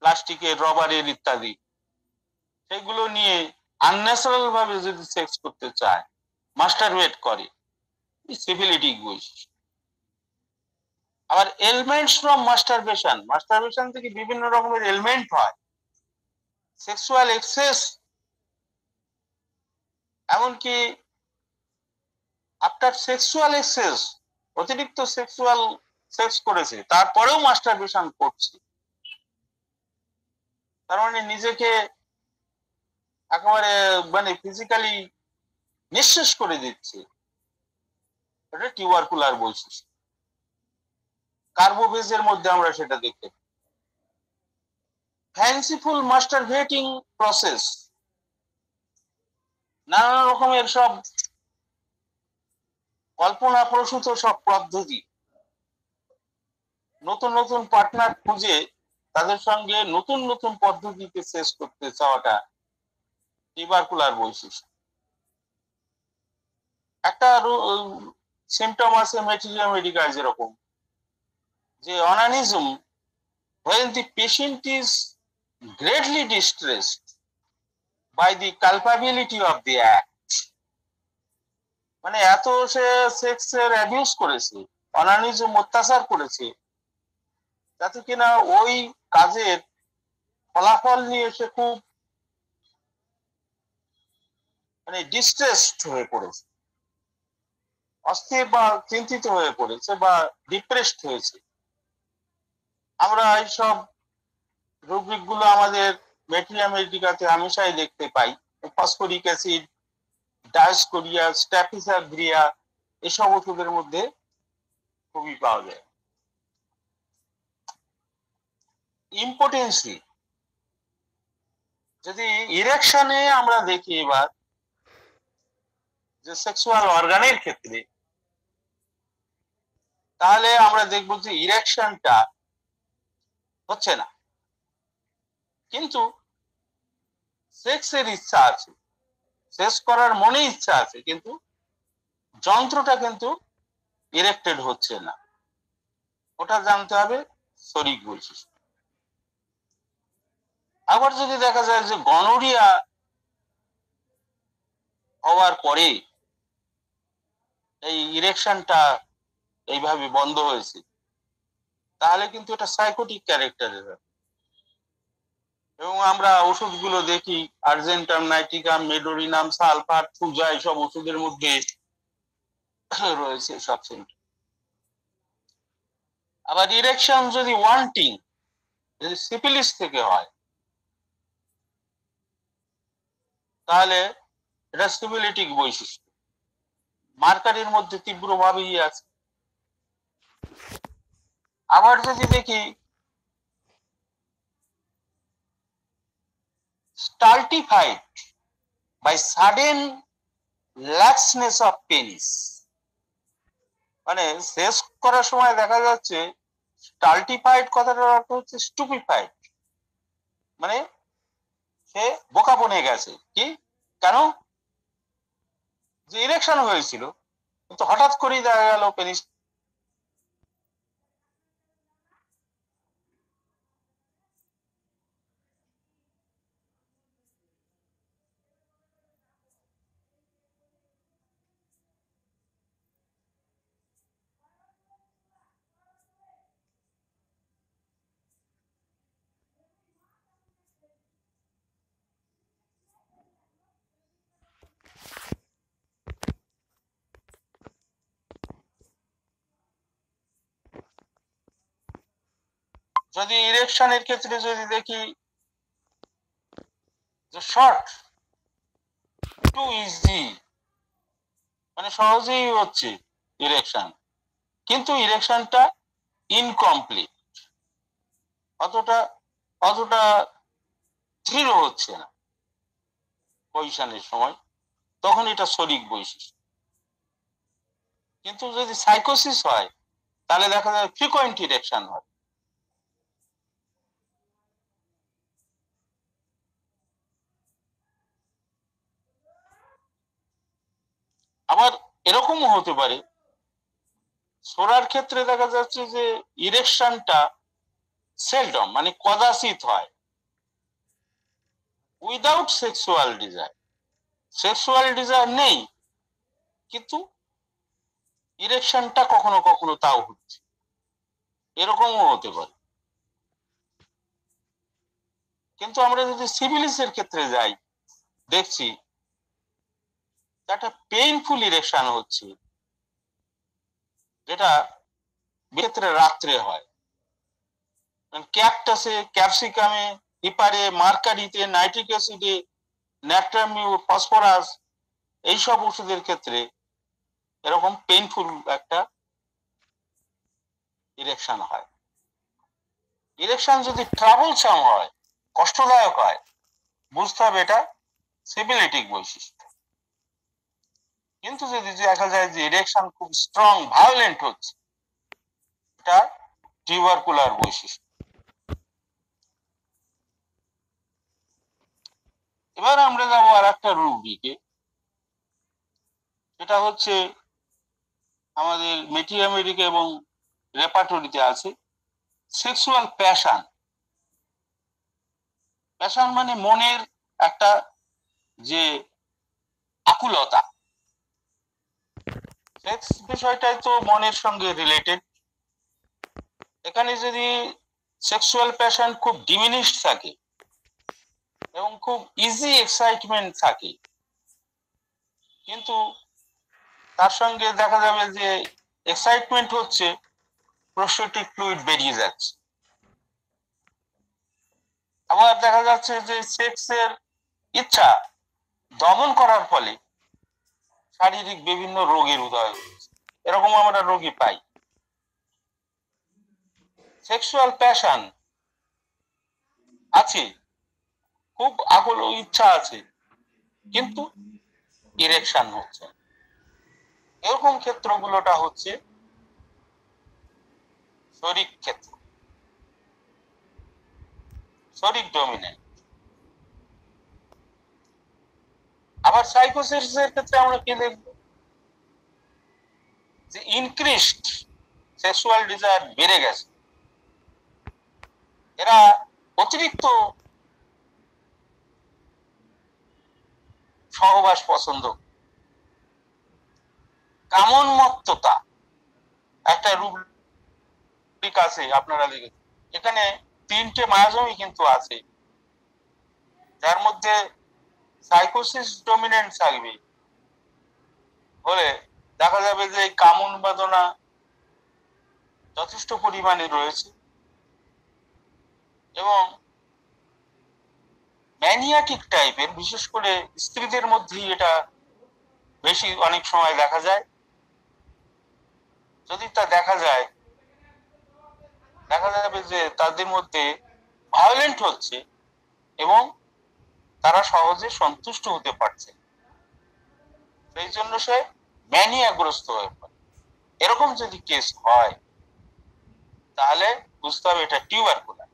প্লাস্টিকের, রবারের ইত্যাদি, সেগুলো নিয়ে আনন্যাচারাল ভাবে যদি সেক্স করতে চায়, মাস্টারবেট করে, সিভিলিটি বৈশিষ্ট্য। আবার এলিমেন্টস ফ্রম মাস্টারবেশন থেকে বিভিন্ন রকমের এলিমেন্ট হয়, সেক্সুয়াল এক্সেস, এমনকি আফটার সেক্সুয়াল এক্সেস, অতিরিক্ত সেক্সুয়াল সেক্স করেছে তারপরেও মাস্টারবেশন করছে, তার মানে নিজেকে একেবারে মানে ফিজিক্যালি নিঃশেষ করে দিচ্ছে। এটা টিউবারকুলার বৈশিষ্ট্য। কার্বোভেজের মধ্যে আমরা সেটা দেখতে পাই। ফ্যান্সিফুল মাস্টারবেটিং প্রসেস, নানা রকমের সব কল্পনাপ্রসূত সব পদ্ধতি, নতুন নতুন পার্টনার খুঁজে তাদের সঙ্গে নতুন নতুন পদ্ধতিতে শেষ করতে চাওয়াটা টিউবারকুলার বৈশিষ্ট্য। একটা সিমটম আছে ম্যাটেরিয়া মেডিকা, যেরকম যে অনানিজম, when the patient is greatly distressed by the culpability of the act, মানে এত সে সেক্সের অ্যাবিউজ করেছে, অনানিজম অত্যাচার করেছে, যাতে কিনা ওই কাজের ফলাফল নিয়ে সে খুব মানে ডিস্ট্রেসড হয়ে পড়েছে, অস্থির বা চিন্তিত হয়ে পড়েছে বা ডিপ্রেসড হয়েছে। আমরা এইসব রুব্রিক গুলো আমাদের ম্যাটেরিয়া মেডিকাতে হামেশাই দেখতে পাই। ফসফরিক অ্যাসিড, ডায়োস্কোরিয়া, স্ট্যাফিসাগ্রিয়া, এসব ওষুধের মধ্যে খুবই পাওয়া যায়। ইম্পোটেন্সি, যদি ইরেকশনে আমরা দেখি এবার যে সেক্সুয়াল অর্গানের ক্ষেত্রে, তাহলে আমরা দেখব যে ইরেকশনটা হচ্ছে না, কিন্তু সেক্সের ইচ্ছা আছে, সেক্স করার মনে ইচ্ছা আছে, কিন্তু যন্ত্রটা কিন্তু ইরেক্টেড হচ্ছে না। ওটা জানতে হবে শরীর বৈশিষ্ট্য। আবার যদি দেখা যায় যে গনোরিয়া হওয়ার পরে এই ইরেকশনটা এইভাবে বন্ধ হয়েছে, তাহলে কিন্তু এটা সাইকোটিক ক্যারেক্টারের। এবং আমরা ওষুধগুলো দেখি, আর্জেন্টাম, নাইটিকাম, মেডোরিনাম, সালফার, থুজা, এইসব ওষুধের মধ্যে রয়েছে সব সিমটম। আবার ইরেকশন যদি ওয়ান্টিং, যদি সিফিলিস থেকে হয়, তাহলে এটা সিফিলিটিক বৈশিষ্ট্য, মার্কারির মধ্যে তীব্রভাবেই আছে। আবার যদি দেখি স্টাল্টিফাইড বাই সাডেন ল্যাক্সনেস অফ পেনিস, মানে শেষ করার সময় দেখা যাচ্ছে স্টাল্টিফাইড কথাটার অর্থ হচ্ছে স্টুপিফাইড, মানে সে বোকা বনে গেছে। কি কেন? যে ইরেকশন হয়েছিল কিন্তু হঠাৎ করেই দেখা গেল পেনিস যদি ইরেকশনের ক্ষেত্রে যদি দেখি যে শর্ট টু ইজি, মানে সহজেই হচ্ছে ইরেকশন, কিন্তু ইরেকশনটা ইনকমপ্লিট, অতটা অতটা দৃঢ় হচ্ছে না পজিশনের সময়, তখন এটা শরিক বৈশিষ্ট্য। কিন্তু যদি সাইকোসিস হয় তাহলে দেখা যায় ফ্রিকোয়েন্ট ইরেকশন হয়। আবার এরকমও হতে পারে সোরার ক্ষেত্রে দেখা যাচ্ছে যে ইরেকশনটা সেলডম, মানে কদাচিৎ হয়, without sexual desire, sexual desire নেই কিন্তু ইরেকশনটা কখনো কখনো তাও হচ্ছে, এরকমও হতে পারে। কিন্তু আমরা যদি সিফিলিসের ক্ষেত্রে যাই, দেখছি একটা পেইনফুল ইরেকশন হচ্ছে, যেটা ক্ষেত্রে রাত্রে হয়, ক্যাকটাসে, ক্যাপসিকামে, হিপারে, মার্কারিতে, নাইট্রিক অ্যাসিডে, ন্যাট্রামিউ, ফসফরাস, এইসব ওষুধের ক্ষেত্রে এরকম পেইনফুল একটা ইরেকশন হয়। ইরেকশন যদি ট্রাবলসাম হয়, কষ্টদায়ক হয়, বুঝতে হবে এটা সিফিলিটিক বৈশিষ্ট্য। কিন্তু যদি দেখা যায় যে ইরেকশন খুব স্ট্রং, ভায়োলেন্ট হচ্ছে, এটা টিউবারকুলার বৈশিষ্ট্য। এবার আমরা যাবো আর একটা রুব্রিকে, এটা হচ্ছে আমাদের মেটিয়ামেরিকা এবং রেপার্টরিতে আছে, সেক্সুয়াল প্যাশন। প্যাশন মানে মনের একটা যে আকুলতা, সেক্স বিষয়টাই তো মনের সঙ্গে রিলেটেড। এখানে যদি সেক্সুয়াল প্যাশন খুব ডিমিনিশড থাকে এবং খুব ইজি এক্সাইটমেন্ট থাকে, কিন্তু তার সঙ্গে দেখা যাবে যে এক্সাইটমেন্ট হচ্ছে, প্রোস্টেটিক ফ্লুইড বেরিয়ে যাচ্ছে। আবার দেখা যাচ্ছে যে সেক্সের ইচ্ছা দমন করার ফলে শারীরিক বিভিন্ন রোগের উদয় হচ্ছে, এরকম আমরা রোগী পাই। সেক্সুয়াল প্যাশন আছে, খুব আকুল ইচ্ছা আছে, কিন্তু ইরেকশন হচ্ছে, এরকম ক্ষেত্রগুলোটা হচ্ছে শরিক ক্ষেত্র, শরিক ডমিনেন্ট। আবার সাইকোসিসের ক্ষেত্রে আমরা কি দেখবো, যে ইনক্রিজড সেক্সুয়াল ডিজায়ার বেড়ে গেছে, এরা অতিরিক্ত সহবাস পছন্দ, কামোন্মত্ততা একটা রূপ আছে, আপনারা দেখেছেন। এখানে 3টে মায়াজমই কিন্তু আছে, যার মধ্যে সাইকোসিস ডমিনেন্ট থাকবে হলে দেখা যাবে যে কাম উন্মাদনা যথেষ্ট পরিমাণে রয়েছে এবং ম্যানিয়াটিক টাইপের, বিশেষ করে স্ত্রীদের মধ্যেই এটা বেশি অনেক সময় দেখা যায়। যদি তা দেখা যায়, দেখা যাবে যে তাদের মধ্যে ভায়োলেন্ট হচ্ছে এবং তারা সহজে সন্তুষ্ট হতে পারছে, সেই জন্য সে ম্যানিয়াগ্রস্ত হয়ে পড়ে। এরকম যদি কেস হয় তাহলে বুঝতে হবে এটা টিউবারকুলার।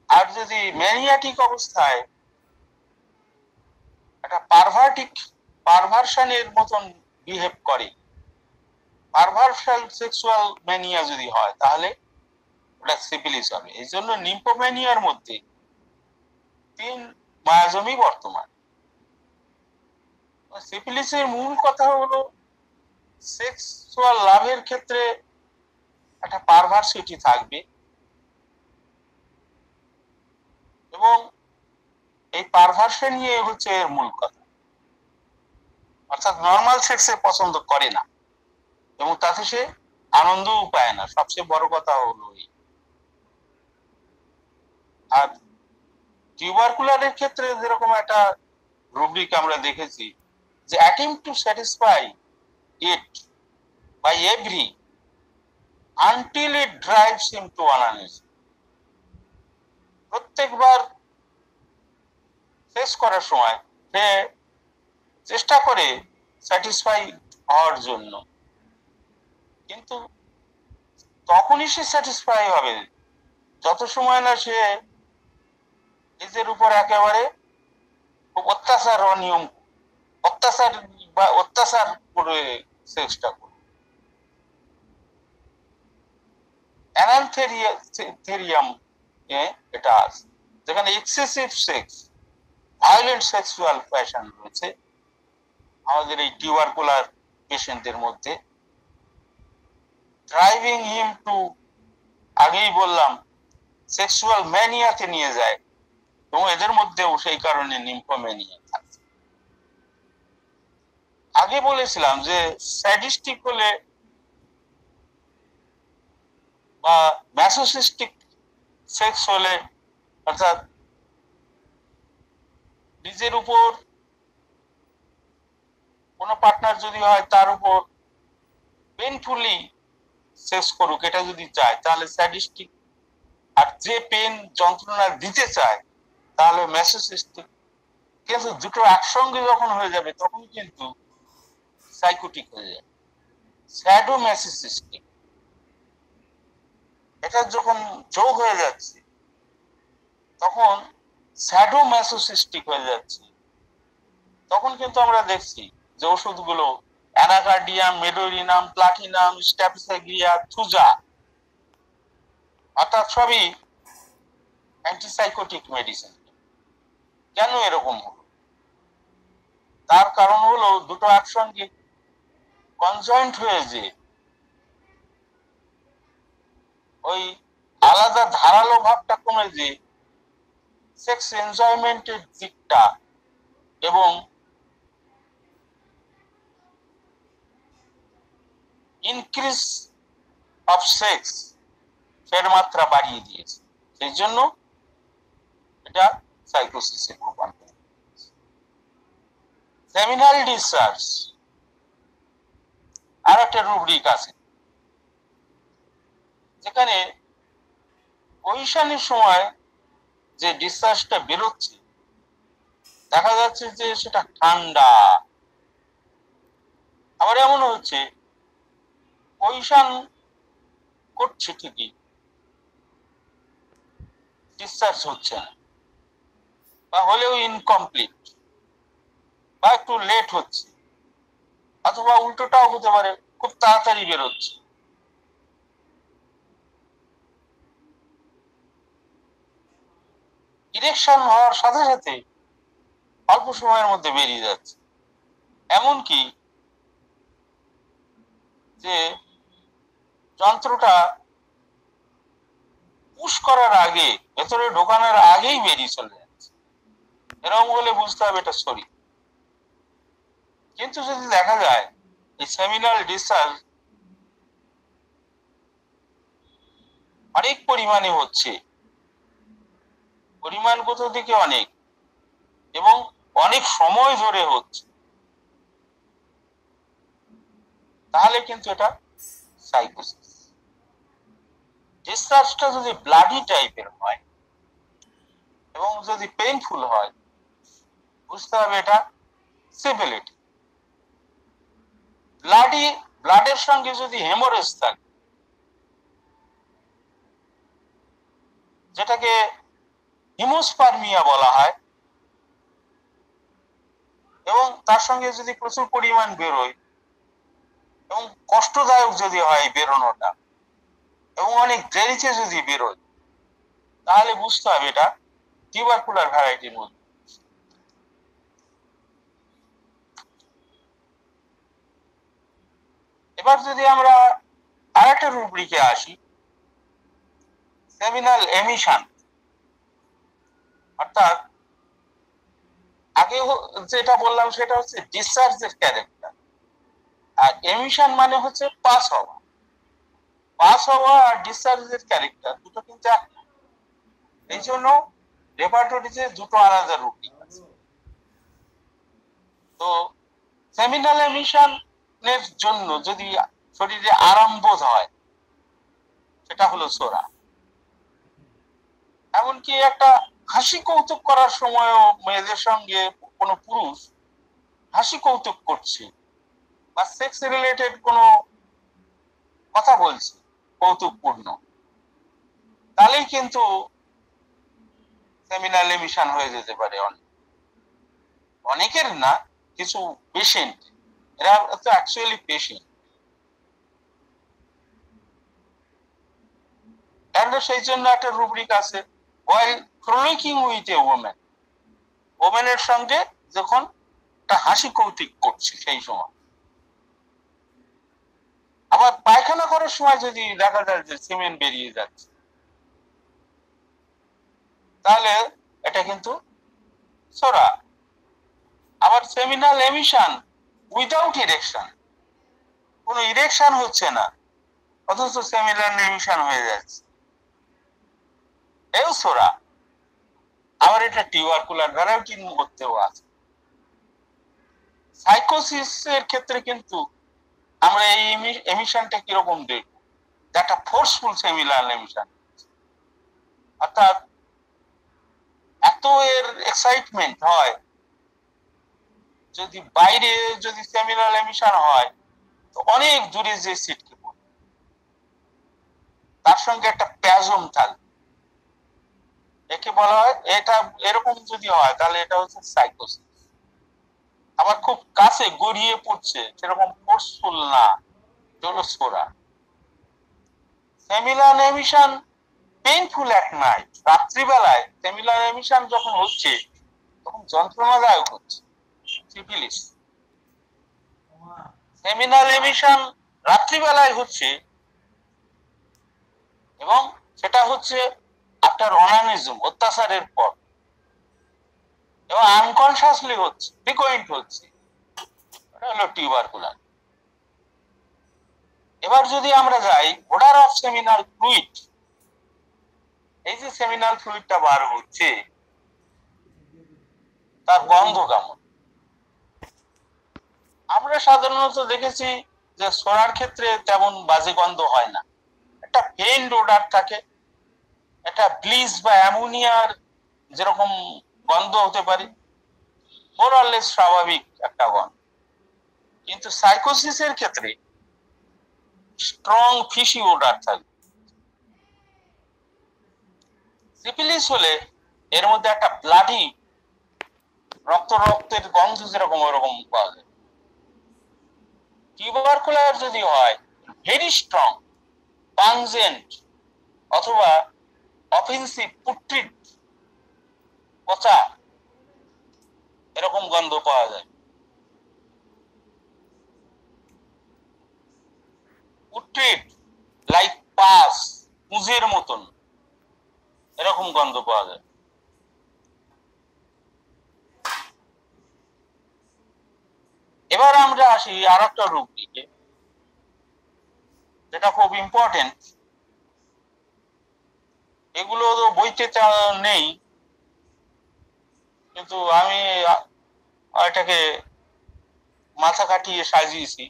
আর যদি ম্যানিয়াটিক অবস্থায় একটা পারভার্সনের মতন বিহেভ করে, পারভার্সাল সেক্সুয়াল ম্যানিয়া যদি হয়, তাহলে ওটা সিফিলিস হবে। এই জন্য নিম্ফোম্যানিয়ার মধ্যে 3 মায়াজমই বর্তমান। সিফিলিসের মূল কথা হলো সেক্সুয়াল লাভের ক্ষেত্রে একটা পারভার্সিটি থাকবে এবং এই পারভার্সন নিয়ে হচ্ছে এর মূল কথা, অর্থাৎ নর্মাল সেক্সে পছন্দ করে না এবং তাতে সে আনন্দও পায় না। সবচেয়ে বড় কথা হলো এই। আর টিউবারকুলারের ক্ষেত্রে যেরকম একটা রুব্রিক আমরা দেখেছি যে attempt to satisfy it by every until it drives him to onanism। প্রত্যেকবার শেষ করার সময় সে চেষ্টা করে স্যাটিসফাই হওয়ার জন্য, কিন্তু তখনই সে স্যাটিসফাই হবে যত সময় না সে নিজের উপর একেবারে অত্যাচার করে সেক্সটা করে। অ্যানালথেরিয়াম এটা আছে, যেখানে excessive sex, violent sexual passion রয়েছে আমাদের এই টিউবারকুলার পেশেন্টদের মধ্যে, ড্রাইভিং হিম টু, আগেই বললাম, সেক্সুয়াল ম্যানিয়াতে নিয়ে যায় এবং এদের মধ্যেও সেই কারণে নিম্ফোম্যানিয়া থাকে। আগে বলেছিলাম যে স্যাডিস্টিক হলে বা ম্যাসোসিস্টিক সেক্স হলে, অর্থাৎ নিজের উপর কোন পার্টনার যদি হয় তার উপর পেনফুলি সেক্স করুক এটা যদি চায় তাহলে স্যাডিস্টিক, আর যে পেন যন্ত্রণা দিতে চায় তাহলে ম্যাসোসিস্টিক। কিন্তু দুটো একসঙ্গে যখন হয়ে যাবে তখন কিন্তু সাইকোটিক হয়ে যাবে, স্যাডোম্যাসোসিস্টিক। এটা যখন যোগ হয়ে যাচ্ছে তখন স্যাডোম্যাসোসিস্টিক হয়ে যাচ্ছে। তখন কিন্তু আমরা দেখছি যে ওষুধগুলো অ্যানাকার্ডিয়াম, মেডোরিনাম, প্লাটিনাম, স্ট্যাপিসাগ্লিয়া, থুজা, অর্থাৎ সবই অ্যান্টিসাইকোটিক মেডিসিন। কেন এরকম হলো? তার কারণ হলো দুটো একসঙ্গে কনজয়েন্ট হয়ে যে ওই আলাদা ধারালো ভাবটা কমে যে সেক্স এনজয়মেন্টের দিকটা এবং ইনক্রিজ অফ সেক্স এর মাত্রা বাড়িয়ে দিয়েছে। সেই জন্য এটা সাইকোসিসে রূপান্তর। সেমিনাল ডিসচার্জ আর একটা রুব্রিক আছে, যেখানে কৈশানের সময় যে ডিসচার্জটা বেরোচ্ছে দেখা যাচ্ছে যে সেটা ঠান্ডা। আবার এমন হচ্ছে কৈশান করছে ঠিকই, ডিসচার্জ হচ্ছে না, বা হলেও ইনকমপ্লিট বা একটু লেট হচ্ছে, অথবা উল্টোটাও হতে পারে খুব তাড়াতাড়ি বেরোচ্ছে। ইরেকশন হওয়ার সাথে সাথে অল্প সময়ের মধ্যে বেরিয়ে যাচ্ছে। এমনকি যে যন্ত্রটা পুশ করার আগে, ভেতরে ঢোকানোর আগেই বেরিয়ে চলে যাচ্ছে। এরকম হলে বুঝতে হবে এটা শরীর। কিন্তু যদি দেখা যায় এই সেমিনাল ডিসচার্জ অনেক পরিমাণে হচ্ছে, পরিমাণগত দিকে অনেক, এবং অনেক সময় ধরে হচ্ছে, তাহলে কিন্তু এটা সাইকোসিস। ডিসচার্জটা যদি ব্লাডি টাইপের হয় এবং যদি পেইনফুল হয়, বুঝতে হবে এটা সিভিলিটি। ব্লাডের সঙ্গে যদি হেমোরেজ থাকে, যেটাকে হিমোস্পার্মিয়া বলা হয়, এবং তার সঙ্গে যদি প্রচুর পরিমাণ বেরোয় এবং কষ্টদায়ক যদি হয় বেরোনোটা, এবং অনেক দেরিতে যদি বেরোয়, তাহলে বুঝতে হবে এটা টিউবারকুলার ভ্যারাইটির মধ্যে। এবার যদি আমরা আরেকটা রুব্রিকে আসি, সেমিনাল এমিশন, অর্থাৎ আগে যেটা বললাম সেটা হচ্ছে ডিসচার্জের ক্যারেক্টার, আর এমিশন মানে হচ্ছে পাস হওয়া। পাস হওয়া আর ডিসচার্জের ক্যারেক্টার দুটো কিন্তু এক না। এই জন্য রেপার্টরিতে দুটো আলাদা রুটিন আছে। তো সেমিনাল এমিশনের জন্য যদি শরীরে আরাম বোধ হয়, সেটা হলো সোরা। এমনকি একটা হাসি কৌতুক করার সময়ও মেয়েদের সঙ্গে কোনো পুরুষ হাসি কৌতুক করছে বা সেক্স রিলেটেড কোনো কথা বলছে কৌতুকপূর্ণ, তাহলেই কিন্তু সেমিনাল এমিশন হয়ে যেতে পারে। অনেকের না, কিছু পেশেন্ট, এরা তো অ্যাকচুয়ালি পেশেন্ট, সেই জন্য একটা রুব্রিক আছে, while frolicking with a woman, ওমেনের সঙ্গে যখন একটা হাসি কৌতুক করছে সেই সময়। আবার পায়খানা করার সময় যদি দেখা যায় যে সিমেন বেরিয়ে যাচ্ছে, তাহলে এটা কিন্তু সোরা। আবার সেমিনাল এমিশন উইদাউট ইরেকশন, কোনো ইরেকশন হচ্ছে না অথচ সেমিনাল এমিশন হয়ে যাচ্ছে, এও সোরা। আবার এটা টিউবারকুলার ভ্যারাইটির মধ্যেও আছে। সাইকোসিসের ক্ষেত্রে কিন্তু আমরা এই এমিশনটা কিরকম দেখব, একটা ফোর্সফুল সেমিনাল এমিশন, অর্থাৎ এত এর এক্সাইটমেন্ট হয়, যদি বাইরে যদি সেমিনাল এমিশন হয় তো অনেক দূরে যে ছিটকে পড়ে, তার সঙ্গে একটা প্যাজম থাকবে, একে বলা হয়, এটা এরকম যদি হয় তাহলে এটা হচ্ছে সাইকোসিস। আবার খুব কাছে গড়িয়ে পড়ছে, সেরকম ফোর্সফুল না, হলো সোরা। Seminal emission painful at night, রাত্রিবেলায় সেমিনাল এমিশন যখন হচ্ছে তখন যন্ত্রণাদায়ক হচ্ছে, সিফিলিস। সেমিনাল এমিশন রাত্রিবেলায় হচ্ছে এবং সেটা হচ্ছে আফটার অনানিজম, অত্যাচারের পর, এবং আনকনসিয়াসলি হচ্ছে, ফ্রিকোয়েন্ট হচ্ছে, এটা হলো টিউবারকুলার। এবার যদি আমরা যাই ওডার অফ সেমিনাল ফ্লুইড, এই যে সেমিনাল ফ্লুইডটা বার হচ্ছে তার গন্ধ কেমন? আমরা সাধারণত দেখেছি যে সোরার ক্ষেত্রে তেমন বাজে গন্ধ হয় না, একটা ফেইন্ট ওডার থাকে, একটা ব্লিচ বা অ্যামোনিয়ার যেরকম গন্ধ হতে পারে, মোর অর লেস স্বাভাবিক একটা গন্ধ। কিন্তু সাইকোসিসের ক্ষেত্রে স্ট্রং ফিশি ওডার থাকে। সিফিলিস হলে এর মধ্যে একটা ব্লাডি রক্তের গন্ধ যেরকম ওরকম পাওয়া যায়। টিউবারকুলার যদি হয় ভেরি স্ট্রং, পানজেন্ট অথবা অফেন্সিভ, পুট্রিড, পচা, এরকম গন্ধ পাওয়া যায়। পুট্রিড লাইক পাস, পুঁজের মতন, এরকম গন্ধ পাওয়া যায়। এবার আসি আর একটা রূপ দিকে, যেটা খুব ইম্পর্টেন্ট। এগুলো তো বইতে নেই, কিন্তু আমি এটাকে মাথা কাটিয়ে সাজিয়েছি,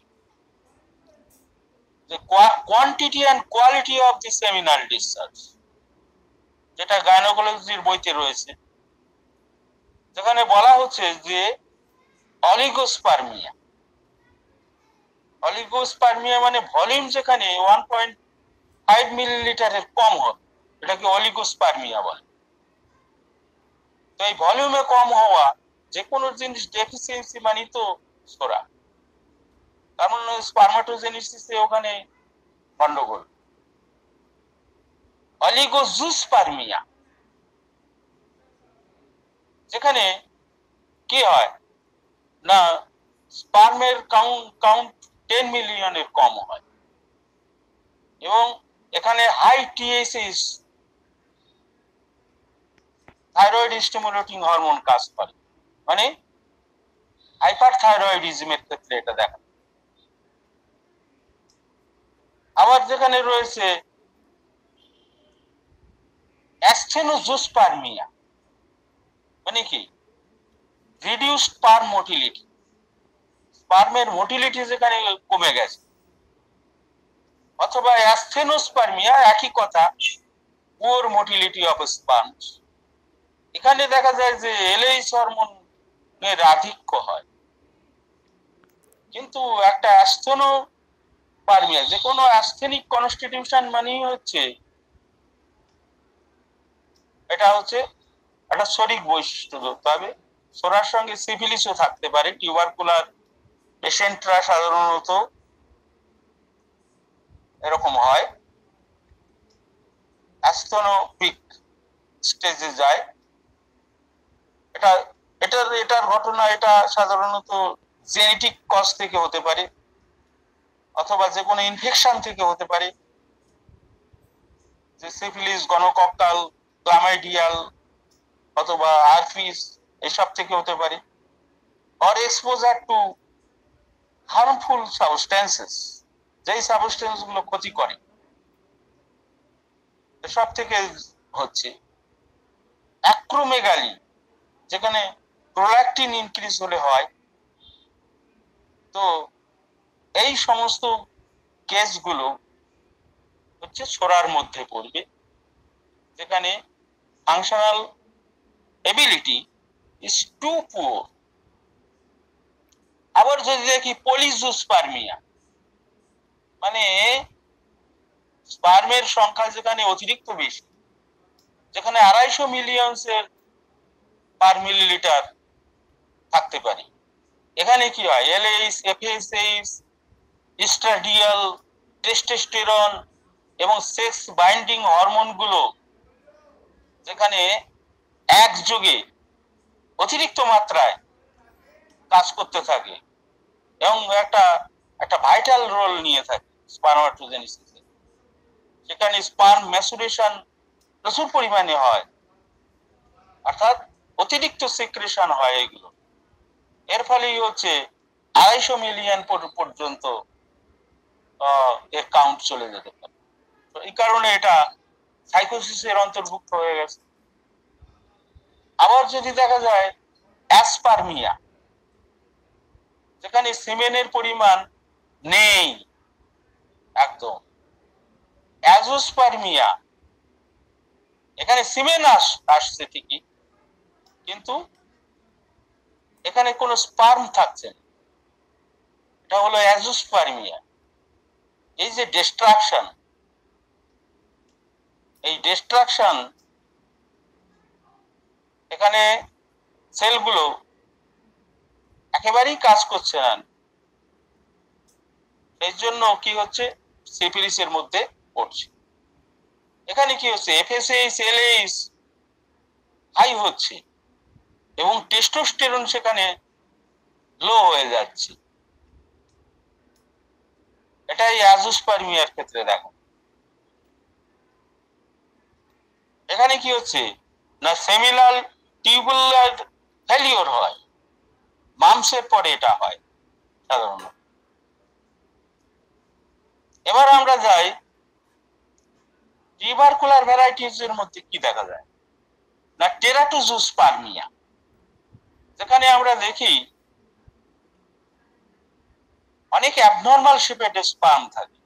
যে quantity and quality of the seminal discharge, যেটা গাইনোকোলজির বইতে রয়েছে, যেখানে বলা হচ্ছে যে অলিগোস্পার্মিয়া। অলিগোস্পার্মিয়া মানে ভলিউম যেখানে 1.5 মিলিলিটারের কম হয়, এটাকে অলিগোস্পার্মিয়া বলে। তো এই ভলিউমে কম হওয়া যে কোনো জিনিস ডেফিসিয়েন্সি মানে তো সোরা, তার মানে স্পার্মাটোজেনেসিসে ওখানে গন্ডগোল। অলিগোজুস্পার্মিয়া যেখানে কি হয় না, স্পার্মের কাউন্ট 10 মিলিয়নের কম হয়, এবং এখানে high TSH thyroid stimulating hormone কাজ করে, মানে হাইপারথাইরয়েডিজমের ক্ষেত্রে এটা দেখা। আবার যেখানে রয়েছে অ্যাসথেনোজোস্পার্মিয়া, মানে কি রিডিউসড স্পার্ম মোটিলিটি, স্পার্মের মোটিলিটি যেখানে কমে গেছে। অথবা অ্যাসথেনোস্পার্মিয়া, একই কথা, পুয়ার মোটিলিটি অফ স্পার্মস। এখানে দেখা যায় যে এলএইচ হরমোনের আধিক্য হয়। কিন্তু একটা অ্যাসথেনোস্পার্মিয়া, যে কোনো অ্যাসথেনিক কনস্টিটিউশন মানেই হচ্ছে এটা হচ্ছে একটা শরিক বৈশিষ্ট্য ধরতে হবে। সোরার সঙ্গে সিফিলিসও থাকতে পারে। টিউবারকুলার পেশেন্টরা সাধারণত এরকম হয়, অ্যাস্থেনোপিক স্টেজে যায়। এটার ঘটনা এটা সাধারণত জেনেটিক কজ থেকে হতে পারে, অথবা যে কোনো ইনফেকশন থেকে হতে পারে, যে সিফিলিস, গনোকক্কাল, ক্লামাইডিয়াল অথবা হারপিস, এসব থেকে হতে পারে। Or exposure two harmful substances, যেই সাবস্টেন্স গুলো ক্ষতি করে, এসব থেকে হচ্ছে। অ্যাক্রোমেগালি, যেখানে প্রোল্যাকটিন ইনক্রিজ হলে হয়। তো এই সমস্ত কেসগুলো হচ্ছে সোরার মধ্যে পড়বে, যেখানে functional ability is too poor. আবার যদি দেখি পলিজোস্পার্মিয়া, মানে স্পার্মের সংখ্যা যেখানে অতিরিক্ত বেশি, যেখানে 250 মিলিয়নসের পার মিলিলিটার থাকতে পারে। এখানে কি হয়, এলএইচ, এফএসএইচ, ইস্ট্রাডিয়াল, টেস্টোস্টেরন এবং সেক্স বাইন্ডিং হরমোনগুলো যেখানে একযোগে অতিরিক্ত মাত্রায় কাজ করতে থাকে এবং একটা ভাইটাল রোল নিয়ে থাকে স্পার্মাটোজেনেসিসে। সেখানে স্পার্ম ম্যাচুরেশন প্রচুর পরিমাণে হয়, অর্থাৎ অতিরিক্ত সিক্রেশন হয় এগুলো। এর ফলেই হচ্ছে 250 মিলিয়ন পর্যন্ত এর কাউন্ট চলে যেতে পারে। তো এই কারণে এটা সাইকোসিসের অন্তর্ভুক্ত হয়ে গেছে। আবার যদি দেখা যায় অ্যাসপার্মিয়া, যেখানে সিমেনের পরিমাণ নেই একদম। অ্যাজোস্পার্মিয়া, এখানে সিমেন আসছে ঠিকই, কিন্তু এখানে কোনো স্পার্ম থাকছে না, এটা হলো অ্যাজোস্পার্মিয়া। এই যে ডিস্ট্রাকশন, এই ডিস্ট্রাকশন, এখানে সেলগুলো একেবারেই কাজ করছে না। এই জন্য কি হচ্ছে, সিফিলিসের মধ্যে পড়ছে। এখানে কি হচ্ছে, এফএসএইচ, এলএইচ হাই হচ্ছে এবং টেস্টোস্টেরন সেখানে লো হয়ে যাচ্ছে। এটাই অ্যাজোস্পার্মিয়ার ক্ষেত্রে দেখো। এখানে কি হচ্ছে না, সেমিনাল টিউবুলার ফেলিওর হয়, মামসের পরে এটা হয় সাধারণত। এবার আমরা যাই টিউবারকুলার ভ্যারাইটিস এর মধ্যে কি দেখা যায় না টেরাটোজোস্পার্মিয়া, যেখানে আমরা দেখি অনেক অ্যাবনর্মাল শেপেড স্পার্ম থাকে।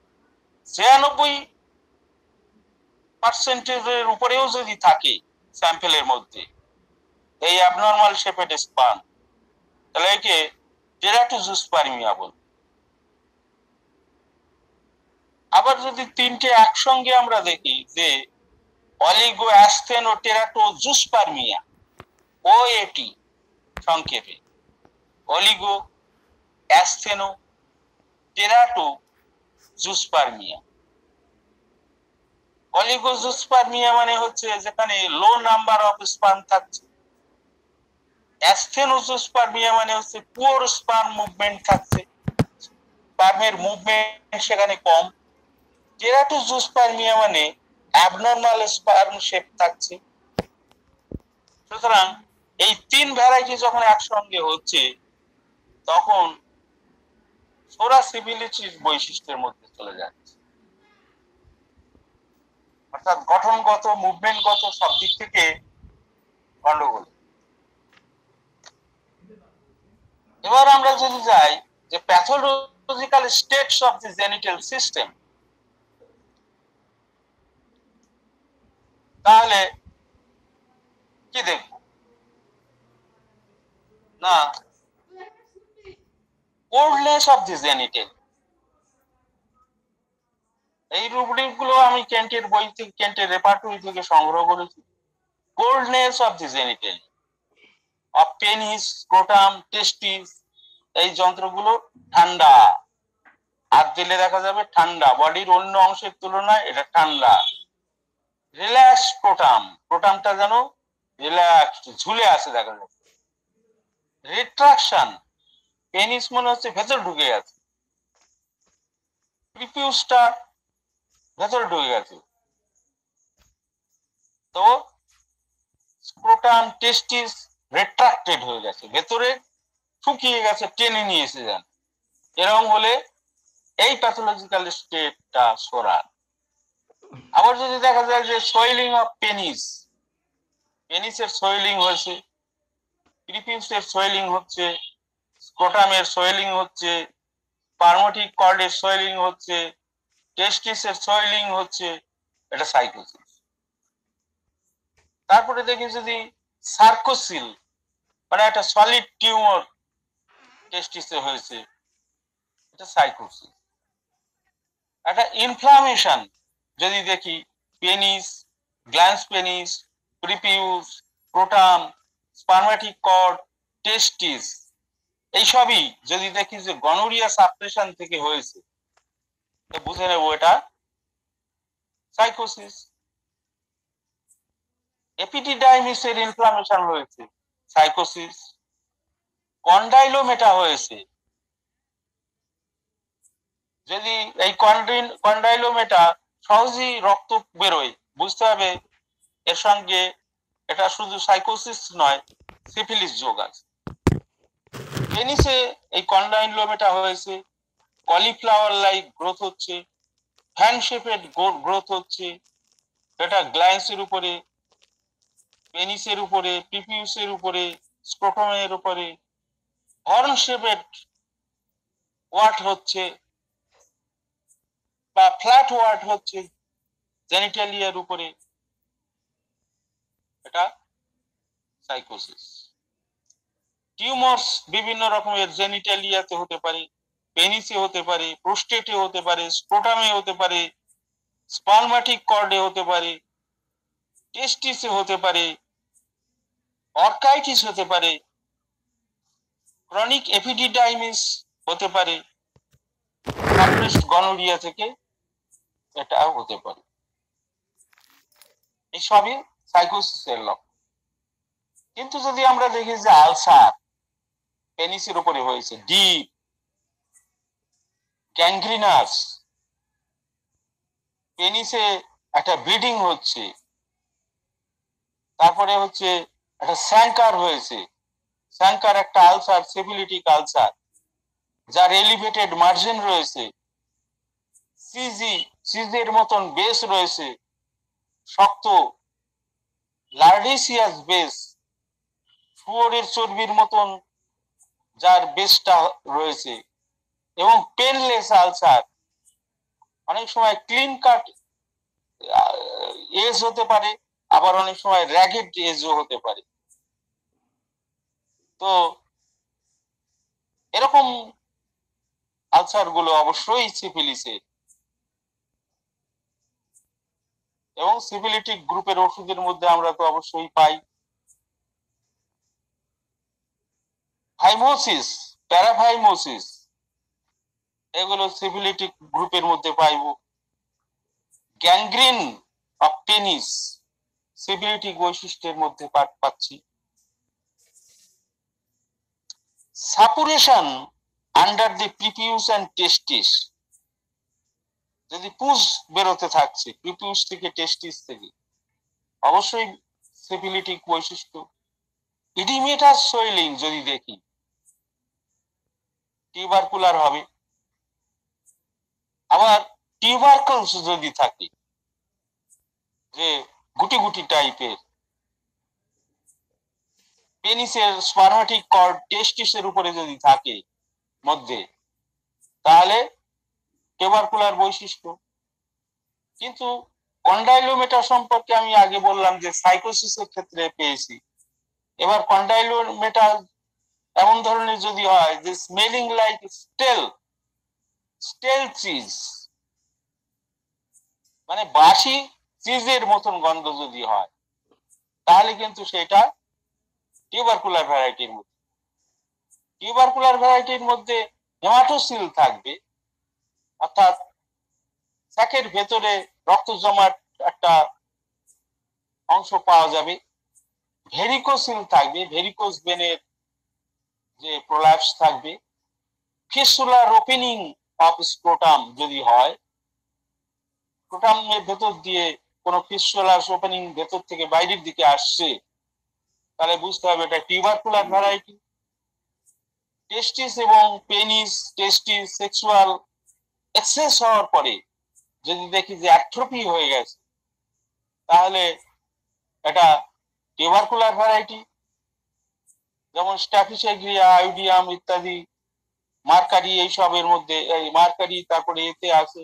96% উপরেও যদি থাকে স্যাম্পেলের মধ্যে এই অ্যাবনর্মাল শেপেড স্পার্ম, তাহলে একে টেরাটোজোস্পার্মিয়া বলে। আবার যদি তিনটে একসঙ্গে আমরা দেখি যে অলিগো অ্যাসথেনো টেরাটোজোস্পার্মিয়া, OAT সংক্ষেপে, অলিগো অ্যাসথেনো টেরাটোজোস্পার্মিয়া। অলিগোজোস্পার্মিয়া মানে হচ্ছে যেখানে লো নাম্বার অফ স্পার্ম থাকছে, অ্যাসথেনোজোস্পার্মিয়া মানে হচ্ছে পুওর স্পার্ম মুভমেন্ট থাকছে, স্পার্মের মুভমেন্ট সেখানে কম। টেরাটোজোস্পার্মিয়া মানে অ্যাবনর্মাল স্পার্ম শেপ থাকছে। সুতরাং এই তিন ভ্যারাইটি যখন একসঙ্গে হচ্ছে তখন সোরাসিবিলিটির বৈশিষ্ট্যের মধ্যে চলে যাচ্ছে, অর্থাৎ গঠনগত মুভমেন্টগত সব দিক থেকে গন্ডগোল। এবার আমরা যদি যাই যে pathological states of the genital system, তাহলে কি দেখব না কোল্ডনেস অফ দি জেনিটাল। এই রুব্রিক গুলো আমি কেন্টের বই থেকে, কেন্টের রেপার্টরি থেকে সংগ্রহ করেছি। Coldness of the genital of penis, scrotum, testis, এই যন্ত্রগুলো ঠান্ডা, হাত দিলে দেখা যাবে ঠান্ডা, বডির অন্য অংশের তুলনায় এটা ঠান্ডা। রিল্যাক্স স্ক্রোটাম, স্ক্রোটামটা যেন রিল্যাক্সড, ঝুলে আছে দেখা যাচ্ছে। রিট্রাকশন, পেনিস মনে হচ্ছে ভেতর ঢুকে গেছে, প্রিপিউসটা ভেতর ঢুকে গেছে। তো স্ক্রোটাম, টেস্টিস রেট্রাক্টেড হয়ে গেছে, ভেতরে শুকিয়ে গেছে, টেনে নিয়েছে যান। এরকম হলে এই প্যাথোলজিক্যাল স্টেটটা সরান। আবার যদি দেখা যায় যে সোয়েলিং অফ পেনিস, পেনিসের সোয়েলিং হয়েছে, প্রিপিউসের সোয়েলিং হচ্ছে, স্ক্রোটামের সোয়েলিং হচ্ছে, পারমোটিক কর্ডের সোয়েলিং হচ্ছে, টেস্টিসের সোয়েলিং হচ্ছে, এটা সাইকোসিস। তারপরে দেখি যদি সার্কোসিল মানে একটা সলিড টিউমার টেস্টিসে হয়েছে, এটা সাইকোসিস। একটা ইনফ্লামেশন যদি দেখি penis, glans penis, prepuce, scrotum, spermatic cord, testis, এইসবই যদি দেখি যে গনোরিয়া সাপ্রেশন থেকে হয়েছে, বুঝে নেব এটা সাইকোসিস। এপিডিডাইমিসের ইনফ্লামেশন হয়েছে, সাইকোসিস। কন্ডাইলোমেটা হয়েছে, যদি এই কন্ডাইলোমেটা সহজেই রক্ত বেরোয়, বুঝতে হবে এর সঙ্গে এটা শুধু সাইকোসিস নয়, সিফিলিস যোগ আছে। পেনিসে এই কন্ডাইলোমেটা হয়েছে, কলিফ্লাওয়ার লাইক গ্রোথ হচ্ছে, ফ্যান শেপেড গ্রোথ হচ্ছে, এটা গ্ল্যান্সের উপরে, পেনিসের উপরে, প্রিপিউসের উপরে, স্ক্রোটামের উপরে। হর্ন শেপেড ওয়াট হচ্ছে বা ফ্ল্যাট ওয়াট হচ্ছে জেনিটালিয়ার উপরে, এটা সাইকোসিস। টিউমার্স বিভিন্ন রকমের জেনিটালিয়াতে হতে পারে, পেনিসে হতে পারে, প্রোস্টেটে হতে পারে, স্ক্রোটামে হতে পারে, স্পার্মেটিক কর্ডে হতে পারে, টেস্টিসে হতে পারে, অর্কাইটিস হতে পারে, ক্রনিক এপিডিডাইমিস হতে পারে, সাপ্রেসড গনোরিয়া থেকে এটাও হতে পারে। এই সবই সাইকোসিসের লক্ষণ। কিন্তু যদি আমরা দেখি যে আলসার পেনিসের উপরে হয়েছে, ডিপ গ্যাংগ্রিনাস, পেনিসে একটা ব্লিডিং হচ্ছে, তারপরে হচ্ছে একটা স্যাঙ্কার হয়েছে, স্যাঙ্কার একটা আলসার, সিফিলিটিক আলসার, যার এলিভেটেড মার্জিন রয়েছে, সিজের মতন বেস রয়েছে, শক্ত লার্ডেসিয়াস বেস, শুয়োরের চর্বির মতন যার বেসটা রয়েছে, এবং পেনলেস আলসার, অনেক সময় ক্লিন কাট এজ হতে পারে, আবার অনেক সময় র্যাগেড এজও হতে পারে। তো এরকম আলসার গুলো অবশ্যই সিফিলিসের, এবং সিফিলিটিক গ্রুপের ওষুধের মধ্যে আমরা তো অবশ্যই পাই ফাইমোসিস, প্যারাফাইমোসিস, এগুলো সিফিলিটিক গ্রুপের মধ্যে পাইব। গ্যাংগ্রিন অফ পেনিস সিফিলিটিক বৈশিষ্ট্যের মধ্যে পাচ্ছি। সাপুরেশন আন্ডার দি প্রিপিউস অ্যান্ড টেস্টিস, যদি পুষ বেরোতে থাকছে প্রিপিউস থেকে টেস্টিস থেকে, অবশ্যই সিফিলিটিক বৈশিষ্ট্য। ইডিমেটাস সোয়েলিং যদি দেখি, টিউবারকুলার হবে। আবার টিউবারকলস যদি থাকে, যে গুটি গুটি টাইপের, পেনিসের স্পারমাটিক কর্ড টেস্টিসের উপরে যদি থাকে মধ্যে, তাহলে টিউবারকুলার বৈশিষ্ট্য। কিন্তু কন্ডাইলোমেটা সম্পর্কে আমি আগে বললাম যে সাইকোসিসের ক্ষেত্রে পেয়েছি। এবার কন্ডাইলোমেটা এমন ধরনের যদি হয় যে স্মেলিং লাইক স্টেল চিজ, মানে বাসি চিজের মতন গন্ধ যদি হয়, তাহলে কিন্তু সেটা টিউবারকুলার ভ্যারাইটির মধ্যে। টিউবারকুলার ভ্যারাইটির মধ্যে হেমাটোসিল থাকবে, অর্থাৎ স্যাকের ভেতরে রক্ত জমাট একটা অংশ পাওয়া যাবে। ভেরিকোসিল থাকবে, ভেরিকোস ভেনের যে প্রোল্যাপস থাকবে। ফিস্টুলার ওপেনিং অফ স্ক্রোটাম যদি হয়, স্ক্রোটামের ভেতর দিয়ে কোনো ফিস্টুলার ওপেনিং ভেতর থেকে বাইরের দিকে আসছে, তাহলে বুঝতে হবে এটা টিউবারকুলার ভ্যারাইটি। টেস্টিস এবং পেনিস, টেস্টিস সেক্সুয়াল এক্সেস হওয়ার পরে যদি দেখি যে অ্যাট্রোফি হয়ে গেছে, তাহলে এটা টিউবারকুলার ভ্যারাইটি। যেমন স্ট্যাফিসেগ্রিয়া, আইডিয়াম ইত্যাদি, মার্কারি, এইসবের মধ্যে এই মার্কারি, তারপরে এতে আছে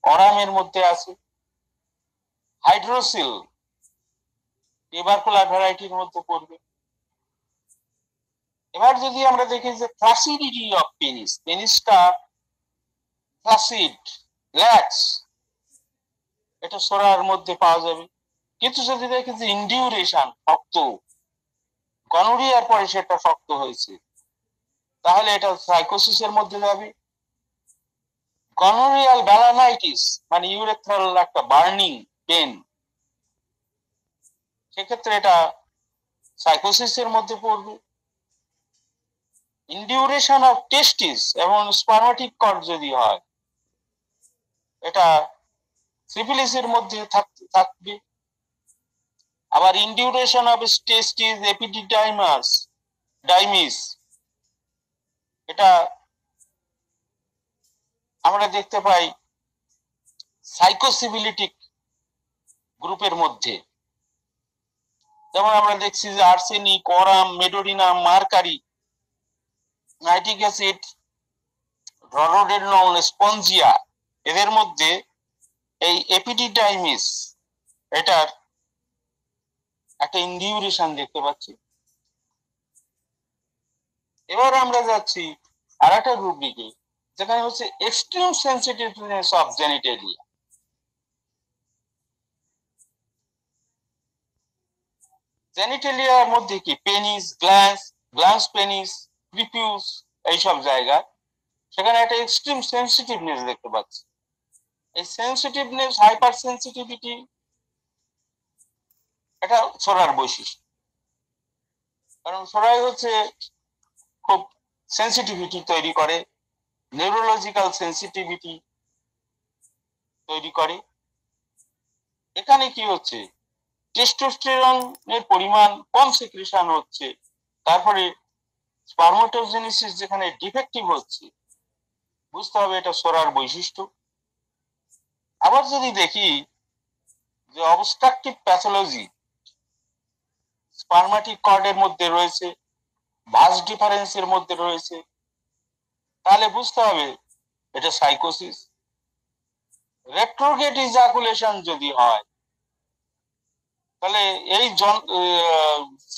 অরামের মধ্যে আছে। হাইড্রোসিল টিউবারকুলার ভ্যারাইটির মধ্যে পড়বে। এবার যদি আমরা দেখি যে ফ্লাসিডিটি অফ পেনিস, পেনিসটা ফ্লাসিড, ল্যাক্স, এটা সোরার মধ্যে পাওয়া যাবে। কিন্তু যদি দেখি যে ইনডিউরেশন, শক্ত, গনোরিয়ার পরে সেটা শক্ত হয়েছে, তাহলে এটা সাইকোসিসের মধ্যে যাবে। গনোরিয়াল ব্যালানাইটিস, মানে ইউরেথ্রাল একটা বার্নিং পেন, সেক্ষেত্রে এটা সাইকোসিসের মধ্যে পড়বে। ইনডিউরেশন অফ টেস্টিস এবং স্পারমাটিক কর্ড যদি হয়, এটা সিফিলিসের মধ্যে থাকবে। আবার ইনডিউরেশন অফ টেস্টিস ডাইমিস, এটা আমরা দেখতে পাই সাইকোসিফিলিটিক গ্রুপের মধ্যে। যেমন আমরা দেখছি যে arsenic, aurum, medorrhinum, mercury, nitric acid, rhododendron, Spongia, এদের মধ্যে এই এপিডিডাইমিস, এটার একটা ইনডিউরেশন দেখতে পাচ্ছি। এবার আমরা যাচ্ছি আর একটা রুব্রিকে, যেখানে হচ্ছে এক্সট্রিম সেন্সিটিভনেস অফ জেনিটেলিয়া। জেনিটেলিয়ার মধ্যে কি পেনিস, গ্ল্যান্স পেনিস, প্রিপিউস, এইসব জায়গায় সেখানে একটা এক্সট্রিম সেন্সিটিভনেস দেখতে পাচ্ছি। এই সেন্সিটিভনেস, হাইপার সেন্সিটিভিটি, এটা সোরার বৈশিষ্ট্য। কারণ সোরাই হচ্ছে খুব সেন্সিটিভিটি তৈরি করে, নিউরোলজিক্যাল সেন্সিটিভিটি তৈরি করে। এখানে কি হচ্ছে, টেস্টোস্টেরনের পরিমাণ কম সিক্রেশন হচ্ছে, তারপরে স্পার্মাটোজেনেসিস যেখানে ডিফেক্টিভ হচ্ছে, বুঝতে হবে এটা সোরার বৈশিষ্ট্য। আবার যদি দেখি যে অবস্ট্রাকটিভ প্যাথোলজি স্পার্মাটিক কর্ডের মধ্যে রয়েছে, ভাস ডিফারেন্সের মধ্যে রয়েছে, তাহলে বুঝতে হবে এটা সাইকোসিস। রেট্রোগ্রেড ইজাকুলেশন যদি হয়, তাহলে এই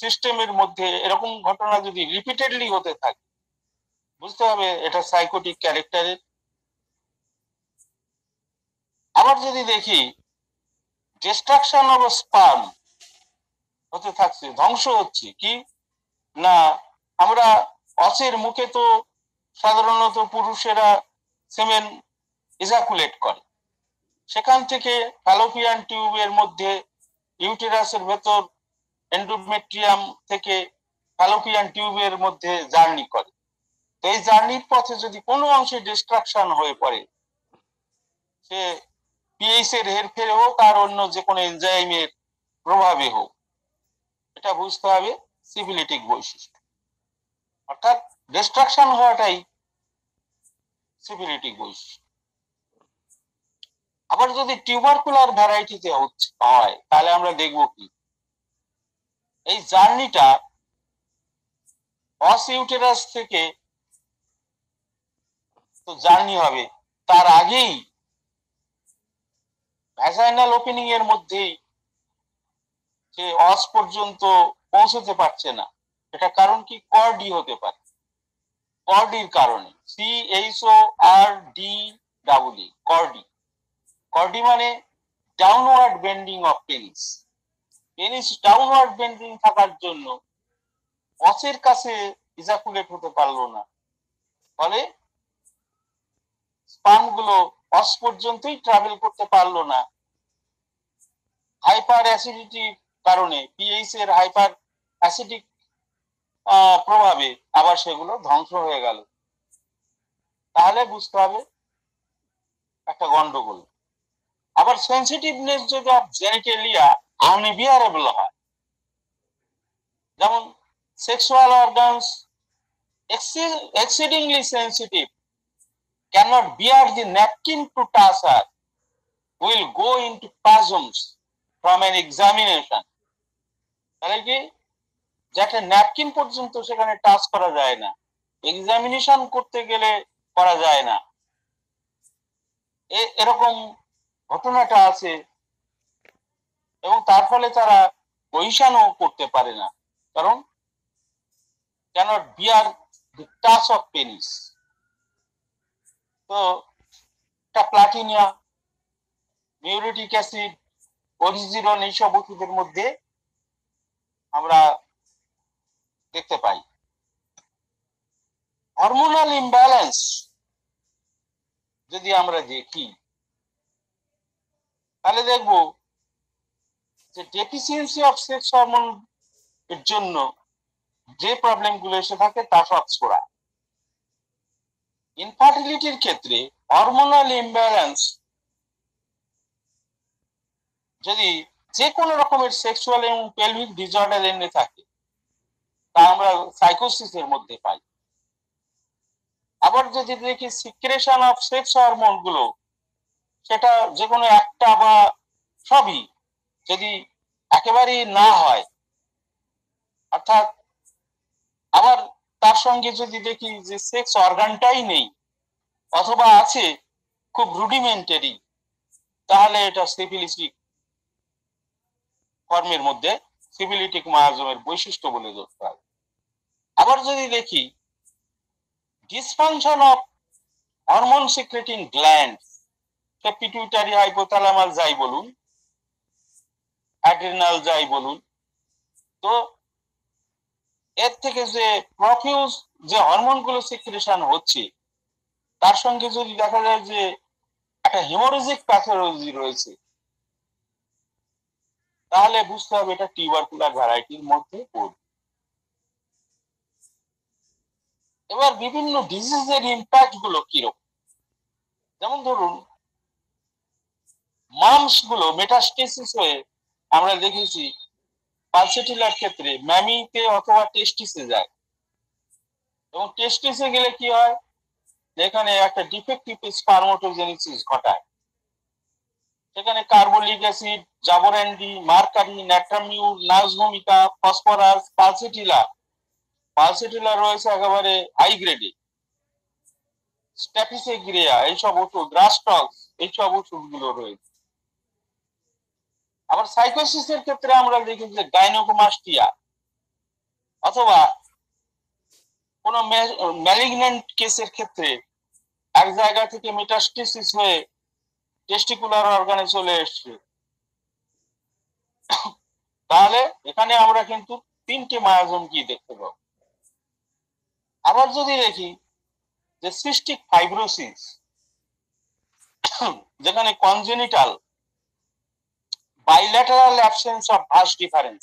সিস্টেমের মধ্যে এরকম ঘটনা যদি রিপিটেডলি হতে থাকে, বুঝতে হবে এটা সাইকোটিক ক্যারেক্টারের। আবার যদি দেখি ডিস্ট্রাকশন অফ স্পার্ম হতে থাকছে, ধ্বংস হচ্ছে, কি না আমরা অসের মুখে তো সাধারণত পুরুষেরা সেমেন ইজাকুলেট করে, সেখান থেকে ফ্যালোপিয়ান টিউবের মধ্যে ইউটেরাসের ভেতর এন্ডোমেট্রিয়াম থেকে ফ্যালোপিয়ান টিউবের মধ্যে জার্নি করে। তো এই জার্নির পথে যদি কোনো অংশে ডিস্ট্রাকশন হয়ে পড়ে, সে পিএইচ এর হেরফেরে হোক আর অন্য যে কোনো এনজাইমের প্রভাবে হোক, এটা বুঝতে হবে সিফিলিটিক বৈশিষ্ট্য, অর্থাৎ ডিস্ট্রাকশন হওয়াটাই সিফিলিটিক বৈশিষ্ট্য। আবার যদি টিউবারকুলার ভ্যারাইটিতে হয়, তাহলে আমরা দেখব কি এই জার্নিটা অস ইউটেরাস থেকে তো জার্নি হবে, তার আগেই ভ্যাজাইনাল ওপেনিং এর মধ্যেই সে অস পর্যন্ত পৌঁছতে পারছে না। এটা কারণ কি? কর্ডি হতে পারে। কর্ডির কারণে, CHORDE, কর্ডি। কর্ডি মানে downward bending of penis. Penis downward bending থাকার জন্য অসের কাছে ইজাকুলেট হতে পারলো না, ফলে স্পার্ম গুলো অস পর্যন্তই ট্রাভেল করতে পারলো না। হাইপার অ্যাসিডিটির কারণে, পিএইচ এর হাইপার অ্যাসিডিক প্রভাবে আবার সেগুলো ধ্বংস হয়ে গেল। তাহলে বুঝতে হবে একটা গন্ডগোল। আবার সেন্সিটিভনেস যদি জেনিটালিয়া আনবিয়ারেবল হয়, যেমন sexual organs exceedingly sensitive, cannot bear the napkin to touch her, will go into spasms from an examination. তাহলে কি, যাতে ন্যাপকিন পর্যন্ত সেখানে টাচ করা যায় না, এক্সামিনেশন করতে গেলে করা যায় না, এরকম ঘটনাটা আছে। এবং তার ফলে তারা পজিশনও করতে পারে না, কারণ cannot bear the touch of penis. তো প্লাটিনিয়া, মিউরিটিক অ্যাসিড, ওরিজিরন, এইসব ওষুধের মধ্যে আমরা দেখতে পাই। হরমোনাল ইমব্যালেন্স যদি আমরা দেখি, তাহলে দেখব যে ডেফিসিয়েন্সি অফ সেক্স হরমোন এর জন্য যে প্রবলেম গুলো এসে থাকে তা সব ছড়া। ইনফার্টিলিটির ক্ষেত্রে হরমোনাল ইমব্যালেন্স যদি যে কোনো রকমের সেক্সুয়াল এবং পেলভিক ডিসঅর্ডার এনে থাকে, তা আমরা সাইকোসিসের মধ্যে পাই। আবার যদি দেখি সিক্রেশন অফ সেক্স হরমোন গুলো, সেটা যে কোনো একটা বা সবই যদি একেবারেই না হয়, অর্থাৎ আবার তার সঙ্গে যদি দেখি যে সেক্স অর্গানটাই নেই অথবা আছে খুব রুডিমেন্টারি, তাহলে এটা সিফিলিটিক ফর্মের মধ্যে সিফিলিটিক মায়াজমের বৈশিষ্ট্য বলে ধরতে হবে। আবার যদি দেখি dysfunction of hormone secreting gland, say pituitary, hypothalamus যাই বলুন, অ্যাড্রিনাল যাই বলুন, তো এর থেকে যে প্রফিউজ যে হরমোনগুলো সিক্রেশন হচ্ছে, তার সঙ্গে যদি দেখা যায় যে একটা হেমোরেজিক প্যাথোলজি রয়েছে, তাহলে বুঝতে হবে এটা টিউবারকুলার ভ্যারাইটির মধ্যে পড়বে। এবার বিভিন্ন ডিজিজের ইম্প্যাক্ট গুলো কিরকম, যেমন ধরুন মামস গুলো মেটাস্টেসিস হয়ে আমরা দেখেছি পালসেটিলার ক্ষেত্রে ম্যামিতে অথবা টেস্টিসে যায়। এবং টেস্টিসে গেলে কি হয়, এখানে একটা ডিফেক্টিভ স্পারমাটোজেনেসিস ঘটায়। সেখানে carbolic acid, জাবরান্ডি, mercury, ন্যাট্রামিউর, নাইজভূমিকা, phosphorus, pulsatilla রয়েছে একেবারে হাই গ্রেডে, স্ট্যাফিসেগ্রিয়া এইসব ওষুধ, রাস্টক্স এইসব ওষুধগুলো রয়েছে। আবার সাইকোসিসের ক্ষেত্রে আমরা দেখি যে গাইনোকোমাস্টিয়া অথবা কোন ম্যালিগন্যান্ট কেসের ক্ষেত্রে এক জায়গা থেকে মেটাস্টেসিস হয়ে টেস্টিকুলার অর্গানে চলে এসছে, তাহলে এখানে আমরা কিন্তু 3টে মায়াজম কি দেখতে পাবো। আবার যদি দেখি যে সিস্টিক ফাইব্রোসিস, যেখানে congenital bilateral absence of vas deferens,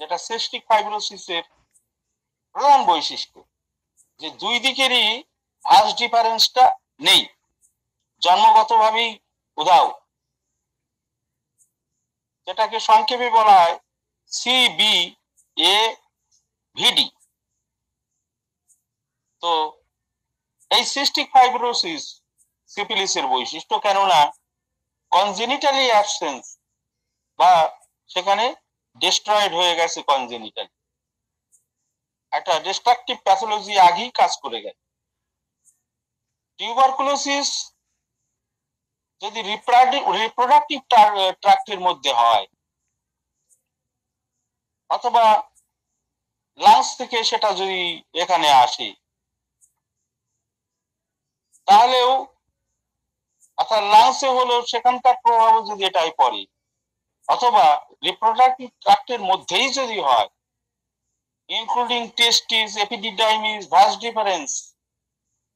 যেটা সিস্টিক ফাইব্রোসিসের প্রধান বৈশিষ্ট্য, যে দুই দিকেরই ভাস ডিফারেন্সটা নেই, জন্মগতভাবেই উধাও, যেটাকে সংক্ষেপে বলা হয় CBAVD। তো এই সিস্টিক ফাইব্রোসিস সিফিলিসের বৈশিষ্ট্য, কেননা কনজেনিটালি অ্যাবসেন্স বা সেখানে ডিস্ট্রয়েড হয়ে গেছে, কনজেনিটালি একটা ডিস্ট্রাকটিভ প্যাথোলজি আগেই কাজ করে গেছে। টিউবারকুলোসিস যদি রিপ্রোডাক্টিভ ট্র্যাক্টের মধ্যে হয় অথবা লাংস থেকে সেটা যদি এখানে আসে, তাহলেও অর্থাৎ লাংসে হলেও সেখানকার প্রভাব যদি এটাই পড়ে, অথবা রিপ্রোডাক্টিভ ট্র্যাক্টের মধ্যেই যদি হয়, including testis, epididymis, vas deferens,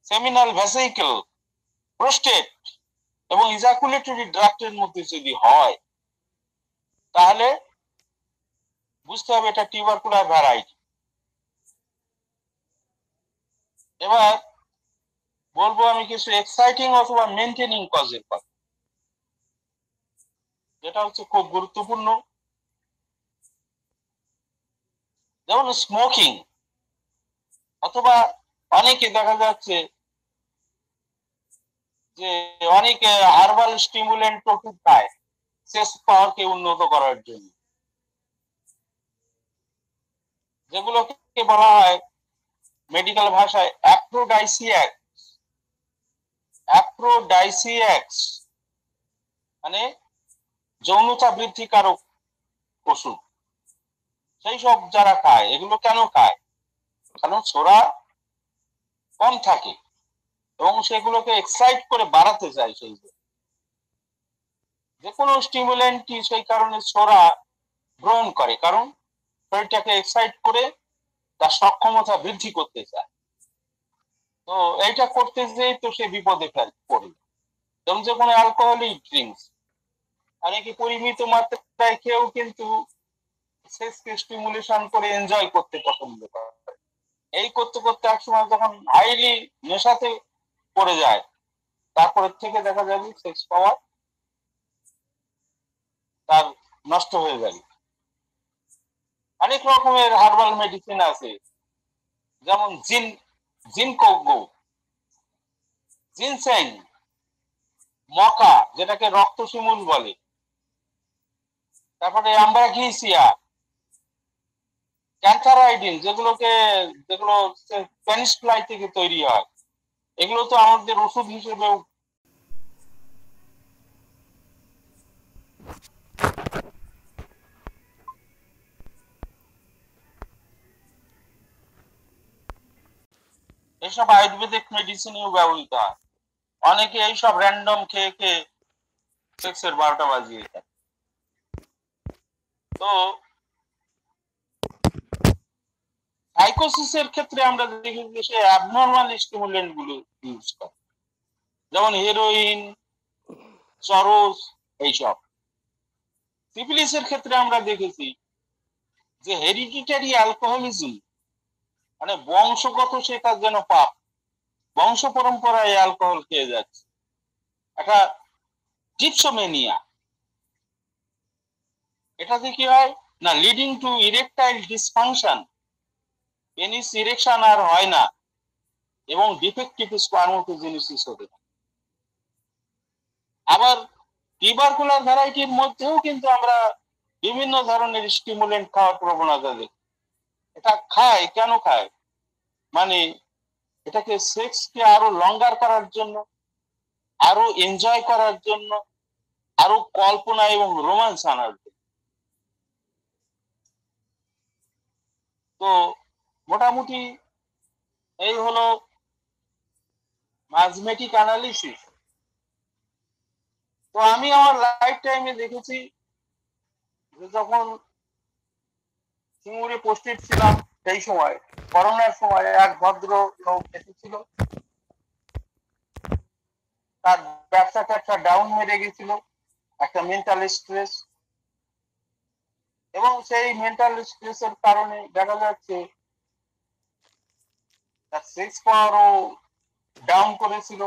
seminal vesicle, prostate এবং ইজাকুলেটরি ট্র্যাক্টের মধ্যে যদি হয়, তাহলে বুঝতে হবে এটা টিউবারকুলার ভ্যারাইটি। এবার বলবো আমি কিছু এক্সাইটিং অথবা মেনটেনিং কজের কথা, যেটা হচ্ছে খুব গুরুত্বপূর্ণ। যেমন স্মোকিং, অথবা অনেকে দেখা যাচ্ছে যে অনেকে হার্বাল স্টিমুলেন্ট ওষুধ খায় সেক্স পাওয়ারকে উন্নত করার জন্য, যেগুলোকে বলা হয় মেডিকেল ভাষায় অ্যাপ্রোডাইসিয়াক্স, মানে যৌনতা বৃদ্ধিকারক ওষুধ। সেই সব যারা খায়, এগুলো কেন খায়? কারণ ছোরা কম থাকে এবং সেগুলোকে এক্সাইট করে বাড়াতে চায়। সেই যে কোনো স্টিমুলেন্টই সেই কারণে ছোরা গ্রহণ করে, কারণ শরীরটাকে এক্সাইট করে তার সক্ষমতা বৃদ্ধি করতে চায়। তো এইটা করতে যেই তো সে বিপদে পড়ে। যেমন যে কোনো অ্যালকোহলিক ড্রিঙ্কস অনেকে পরিমিত মাত্রায় খেয়েও কিন্তু সেক্সকে স্টিমুলেশন করে এনজয় করতে পছন্দ করে। এই করতে করতে একসময় যখন হাইলি নেশাতে পড়ে যায়, তারপরের থেকে দেখা যাবে সেক্স পাওয়ার তার নষ্ট হয়ে যাবে। অনেক রকমের হার্বাল মেডিসিন আছে, যেমন জিনকোগো, জিনসেং, মকা যেটাকে রক্ত শিমুল বলে, তারপরে অ্যাম্বারাগিসিয়া, ক্যান্থারাইডিন, যেগুলো স্প্যানিশ ফ্লাই থেকে তৈরি হয়, এগুলো তো আমাদের ওষুধ হিসেবেও এসব আয়ুর্বেদিক মেডিসিনেও ব্যবহৃত হয়। অনেকে এইসব র্যান্ডম খেয়ে খেয়ে সেক্সের 12টা বাজিয়ে দেয়। তো সাইকোসিসের ক্ষেত্রে আমরা দেখি যে সে অ্যাবনর্মাল স্টিমুলেন্ট গুলো ইউজ করে, যেমন হেরোইন, চরস এইসব। সিফিলিসের ক্ষেত্রে আমরা দেখেছি যে হেরিডিটারি অ্যালকোহলিজম, মানে বংশগত সেটা যেন পাপ, বংশ পরম্পরায় অ্যালকোহল খেয়ে যাচ্ছে, একটা ডিপসোমেনিয়া। এটাতে কি হয় না, leading to erectile dysfunction penis erection আর হয় না এবং ডিফেক্টিভ স্পার্মাটোজেনেসিস হতে থাকে। আবার টিউবারকুলার ভ্যারাইটির মধ্যেও কিন্তু আমরা বিভিন্ন ধরনের স্টিমুলেন্ট খাওয়ার প্রবণতা দেখি। এটা খায় কেন খায়? মানে এটাকে সেক্সকে আরো লঙ্গার করার জন্য, আরো এনজয় করার জন্য, আরো কল্পনা এবং রোমান্স আনার জন্য। তো মোটামুটি এই হলো ম্যাথমেটিক অ্যানালিসিস। তো আমি আমার লাইফ টাইমে দেখেছি যে যখন সিঙ্গুরে পোস্টেড ছিলাম সেই সময় করোনার সময় এক ভদ্র লোক এসেছিল, তার ব্যবসা ট্যাবসা ডাউন মেরে গেছিল, একটা মেন্টাল স্ট্রেস, এবং সেই মেন্টাল স্ট্রেসের কারণে দেখা যাচ্ছে তার সেক্স পাওয়ারও ডাউন করেছিল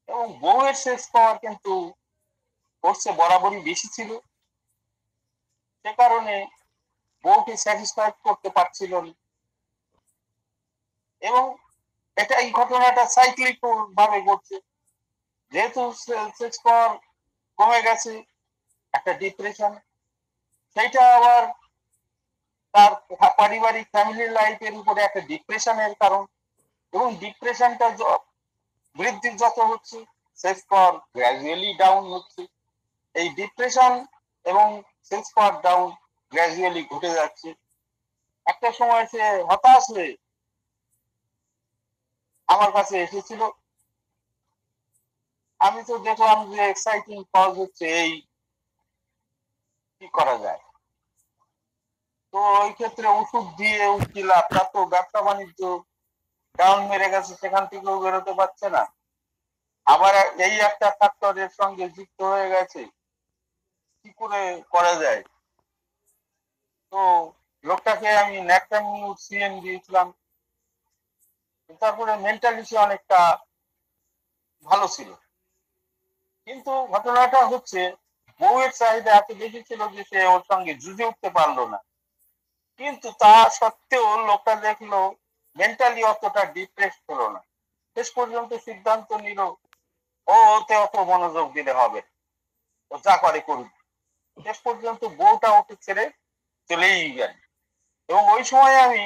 এবং বউয়ের সেক্স পাওয়ার কিন্তু কোর্সে বরাবরই বেশি ছিল। সে কারণে বউকে স্যাটিসফাই করতে পারছিল না এবং এই ঘটনাটা সাইক্লিক ভাবে ঘটছে। যেহেতু সেক্স পাওয়ার কমে গেছে, একটা ডিপ্রেশন, সেইটা আবার তার পারিবারিক ফ্যামিলি লাইফের উপরে একটা ডিপ্রেশনের কারণ, এবং ডিপ্রেশনটা বৃদ্ধি যত হচ্ছে সেক্স পাওয়ার গ্র্যাজুয়ালি ডাউন হচ্ছে। এই ডিপ্রেশন এবং সেক্স পাওয়ার ডাউন গ্র্যাজুয়ালি ঘটে যাচ্ছে। একটা সময় সে হতাশ হয়ে আমার কাছে এসেছিল। আমি তো দেখলাম যে এক্সাইটিং কজ হচ্ছে, এই কি করা যায়। তো ওই ক্ষেত্রে ওষুধ দিয়ে কি লাভ? তার তো ব্যবসা বাণিজ্য ডাউন মেরে গেছে, সেখান থেকেও বেরোতে পারছে না। আবার এই একটা ফ্যাক্টরের সঙ্গে যুক্ত হয়ে গেছে, কি করে করা যায়? তো লোকটাকে আমি ন্যাকটামিউসিয়ান দিয়েছিলাম, তারপরে মেন্টালি সে অনেকটা ভালো ছিল। কিন্তু ঘটনাটা হচ্ছে বউয়ের চাহিদা এত বেশি ছিল যে সে ওর সঙ্গে যুঝে উঠতে পারলো না। কিন্তু তা সত্ত্বেও লোকটা দেখলো মেন্টালি অতটা ডিপ্রেস হলো না। শেষ পর্যন্ত সিদ্ধান্ত নিল ও ওতে অত মনোযোগ দিলে হবে, ও যা করে করুক। শেষ পর্যন্ত বউটা ওকে ছেড়ে চলেই গেল। এবং ওই সময় আমি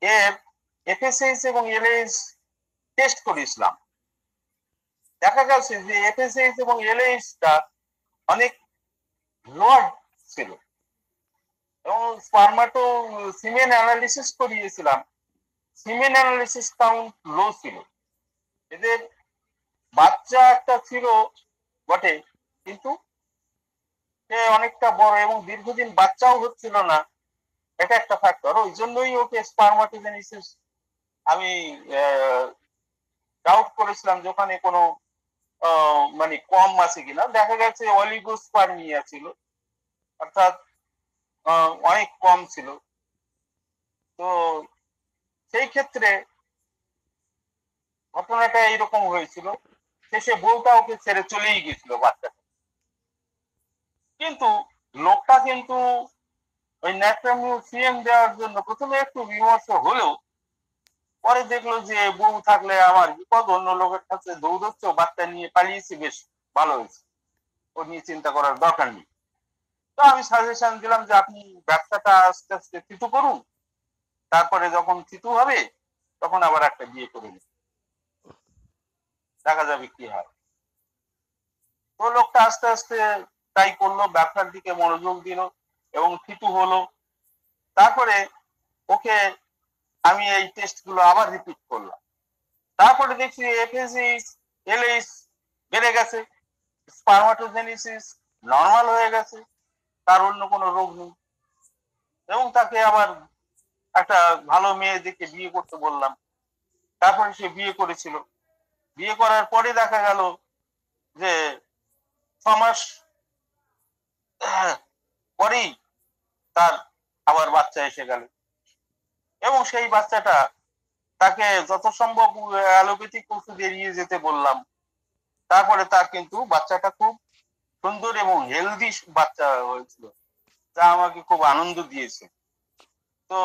এর এফএসএইচ এবং এলএইচ টেস্ট করেছিলাম। দেখা গেছে যে এফএসএইচ এবং এলএইচটা অনেক লোয়ার ছিল, এবং স্পার্মাটো সিমেন অ্যানালিসিস করিয়েছিলাম, সিমেন অ্যানালিসিস কাউন্ট লো ছিল। এদের বাচ্চা একটা ছিল বটে, কিন্তু সে অনেকটা বড় এবং দীর্ঘদিন বাচ্চাও হচ্ছিল না। এটা একটা ফ্যাক্টর। ওই জন্যই ওকে স্পার্মাটোজেনেসিস আমি ডাউট করেছিলাম যে ওখানে কোনো মানে কম আছে কিনা। দেখা গেছে অলিগোস্পার্মিয়া ছিল, অর্থাৎ অনেক কম ছিল। তো সেই ক্ষেত্রে ঘটনাটা এইরকম হয়েছিল, শেষে বউটা ওকে ছেড়ে চলেই গেছিল বাচ্চাটা। কিন্তু লোকটা কিন্তু ওই ন্যাট্রামিউসিয়াম দেওয়ার জন্য প্রথমে একটু বিমর্ষ হলেও পরে দেখলো যে বউ থাকলে আমার বিপদ, অন্য লোকের কাছে দৌড়চ্ছে, বাচ্চা নিয়ে পালিয়েছে, বেশ ভালো হয়েছে, ও নিয়ে চিন্তা করার দরকার নেই। তো আমি সাজেশন দিলাম যে আপনি ব্যবসাটা আস্তে আস্তে থিতু করুন, তারপরে যখন থিতু হবে তখন আবার একটা বিয়ে করে নিন, দেখা যাবে কি হয়। তো লোকটা আস্তে আস্তে তাই করলো, ব্যবসার দিকে মনোযোগ দিল এবং থিতু হলো। তারপরে ওকে আমি এই টেস্ট গুলো আবার রিপিট করলাম। তারপরে দেখছি এফএসএইচ এলএইচ বেড়ে গেছে, স্পার্মাটোজেনেসিস নর্মাল হয়ে গেছে, তার অন্য কোনো রোগ নেই। এবং তাকে আবার একটা ভালো মেয়ে দেখে বিয়ে করতে বললাম। তারপরে সে বিয়ে করেছিল। বিয়ে করার পরে দেখা গেল যে 6 মাস পরেই তার আবার বাচ্চা এসে গেল, এবং সেই বাচ্চাটা তাকে যত সম্ভব অ্যালোপ্যাথিক ওষুধ এড়িয়ে যেতে বললাম। তারপরে তার কিন্তু বাচ্চাটা খুব সুন্দর এবং হেলদি বাচ্চা হয়েছিল, যা আমাকে খুব আনন্দ দিয়েছে। তো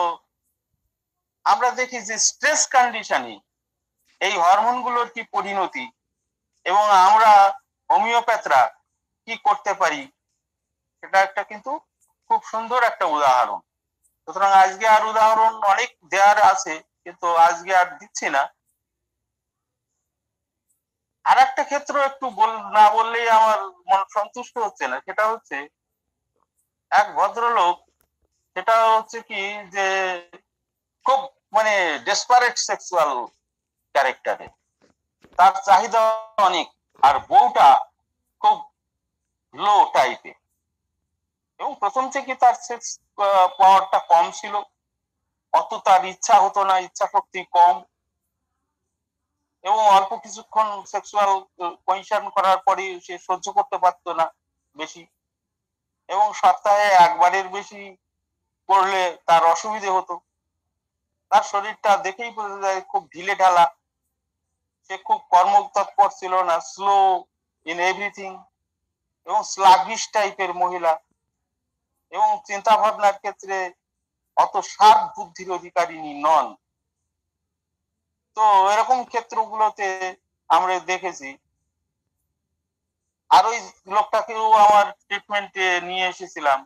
আমরা দেখি যে স্ট্রেস কন্ডিশনে এই হরমোনগুলোর কি পরিণতি, এবং আমরা হোমিওপ্যাথরা কি করতে পারি, সেটা একটা কিন্তু খুব সুন্দর একটা উদাহরণ। সুতরাং আজকে আর উদাহরণ অনেক দেওয়ার আছে, কিন্তু আজকে আর দিচ্ছি না। আর একটা ক্ষেত্র একটু না বললেই আমার মন সন্তুষ্ট হচ্ছে না, সেটা হচ্ছে এক ভদ্রলোক, সেটা হচ্ছে কি যে খুব মানে ডেসপারেট সেক্সুয়াল ক্যারেক্টারে, তার চাহিদা অনেক, আর বউটা খুব লো টাইপের, এবং প্রথম থেকে তার সেক্স পাওয়ারটা কম ছিল, অত তার ইচ্ছা হতো না, ইচ্ছা শক্তি কম, এবং অল্প কিছুক্ষণ সেক্সুয়াল পজিশন করার পরে সে সহ্য করতে পারতো না বেশি, এবং সপ্তাহে একবারের বেশি করলে তার অসুবিধে হতো। তার শরীরটা দেখেই বোঝা যায় খুব ঢিলে ঢালা, সে খুব কর্মতৎপর ছিল না, স্লো ইন এভরিথিং, এবং স্লাগিশ টাইপের মহিলা, এবং চিন্তা ভাবনার ক্ষেত্রে অত শার্প বুদ্ধির অধিকারিণী নন। তো এরকম ক্ষেত্রগুলোতে আমরা দেখেছি। আর ওই লোকটাকেও আমার ট্রিটমেন্টে নিয়ে এসেছিলাম,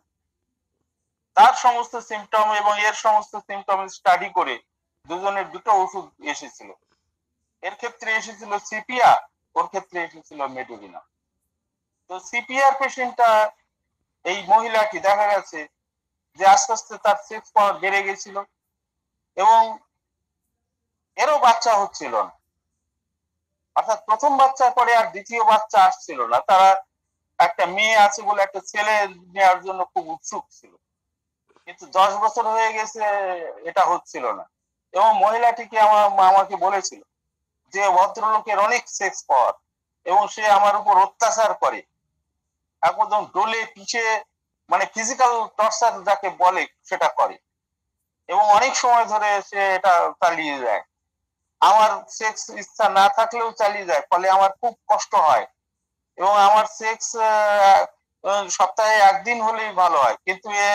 তার সমস্ত সিমটম এবং এর সমস্ত সিমটম স্টাডি করে দুজনের দুটো ওষুধ এসেছিল। এর ক্ষেত্রে এসেছিল সিপিয়া, ওর ক্ষেত্রে এসেছিল মেডোরিনা। তো সিপিআর পেশেন্টটা, এই মহিলাটি দেখা গেছে যে আস্তে আস্তে তার সেক্স পাওয়ার বেড়ে গেছিল, এবং এরও বাচ্চা হচ্ছিল না, অর্থাৎ প্রথম বাচ্চার পরে আর দ্বিতীয় বাচ্চা আসছিল না। তারা একটা মেয়ে আছে বলে একটা ছেলে নেওয়ার জন্য খুব উৎসুক ছিল, কিন্তু 10 বছর হয়ে গেছে, এটা হচ্ছিল না। এবং মহিলাটিকে আমাকে বলেছিল যে ভদ্রলোকের অনেক সেক্স পাওয়ার, এবং সে আমার উপর অত্যাচার করে, একদম ডোলে পিছে, মানে ফিজিক্যাল টর্চার যাকে বলে সেটা করে, এবং অনেক সময় ধরে সে এটা চালিয়ে যায়। আমার সেক্স ইচ্ছা না থাকলেও চালিয়ে যায়, ফলে আমার খুব কষ্ট হয়, এবং আমার সেক্স সপ্তাহে একদিন হলেই ভালো হয়, কিন্তু এ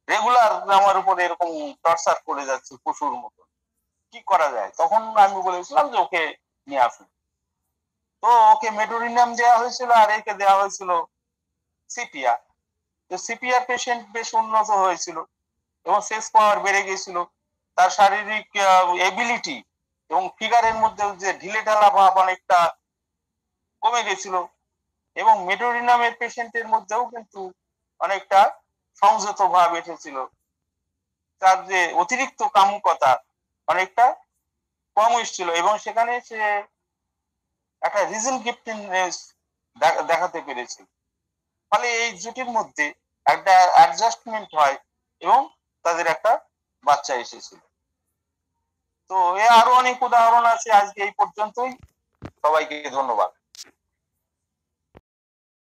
রেগুলার আমার উপর এরকম টর্চার করে যাচ্ছে পশুর মতো, কি করা যায়? তখন আমি বলেছিলাম যে ওকে নিয়ে আসুন। তো ওকে মেডোরিনাম দেওয়া হয়েছিল, আর একে দেওয়া হয়েছিল সিপিয়া। তো সিপিআর পেশেন্ট বেশ উন্নত হয়েছিল, এবং সেক্স পাওয়ার বেড়ে গেছিল, তার শারীরিক এবিলিটি এবং ফিগারের মধ্যে যে ঢিলে ঢালা ভাব অনেকটা কমে গেছিল, এবং মেডোরিনামের পেশেন্টের মধ্যেও কিন্তু অনেকটা সংযত ভাব এসেছিল, তার যে অতিরিক্ত কামুকতা অনেকটা কম এসেছিল, এবং সেখানে সে একটা রিজন গিফটিংনেস দেখাতে পেরেছে। ফলে এই জুটির মধ্যে একটা অ্যাডজাস্টমেন্ট হয়, এবং তাদের একটা বাচ্চা এসেছিল। তো এ আরো অনেক উদাহরণ আছে। আজকে এই পর্যন্তই, সবাইকে ধন্যবাদ।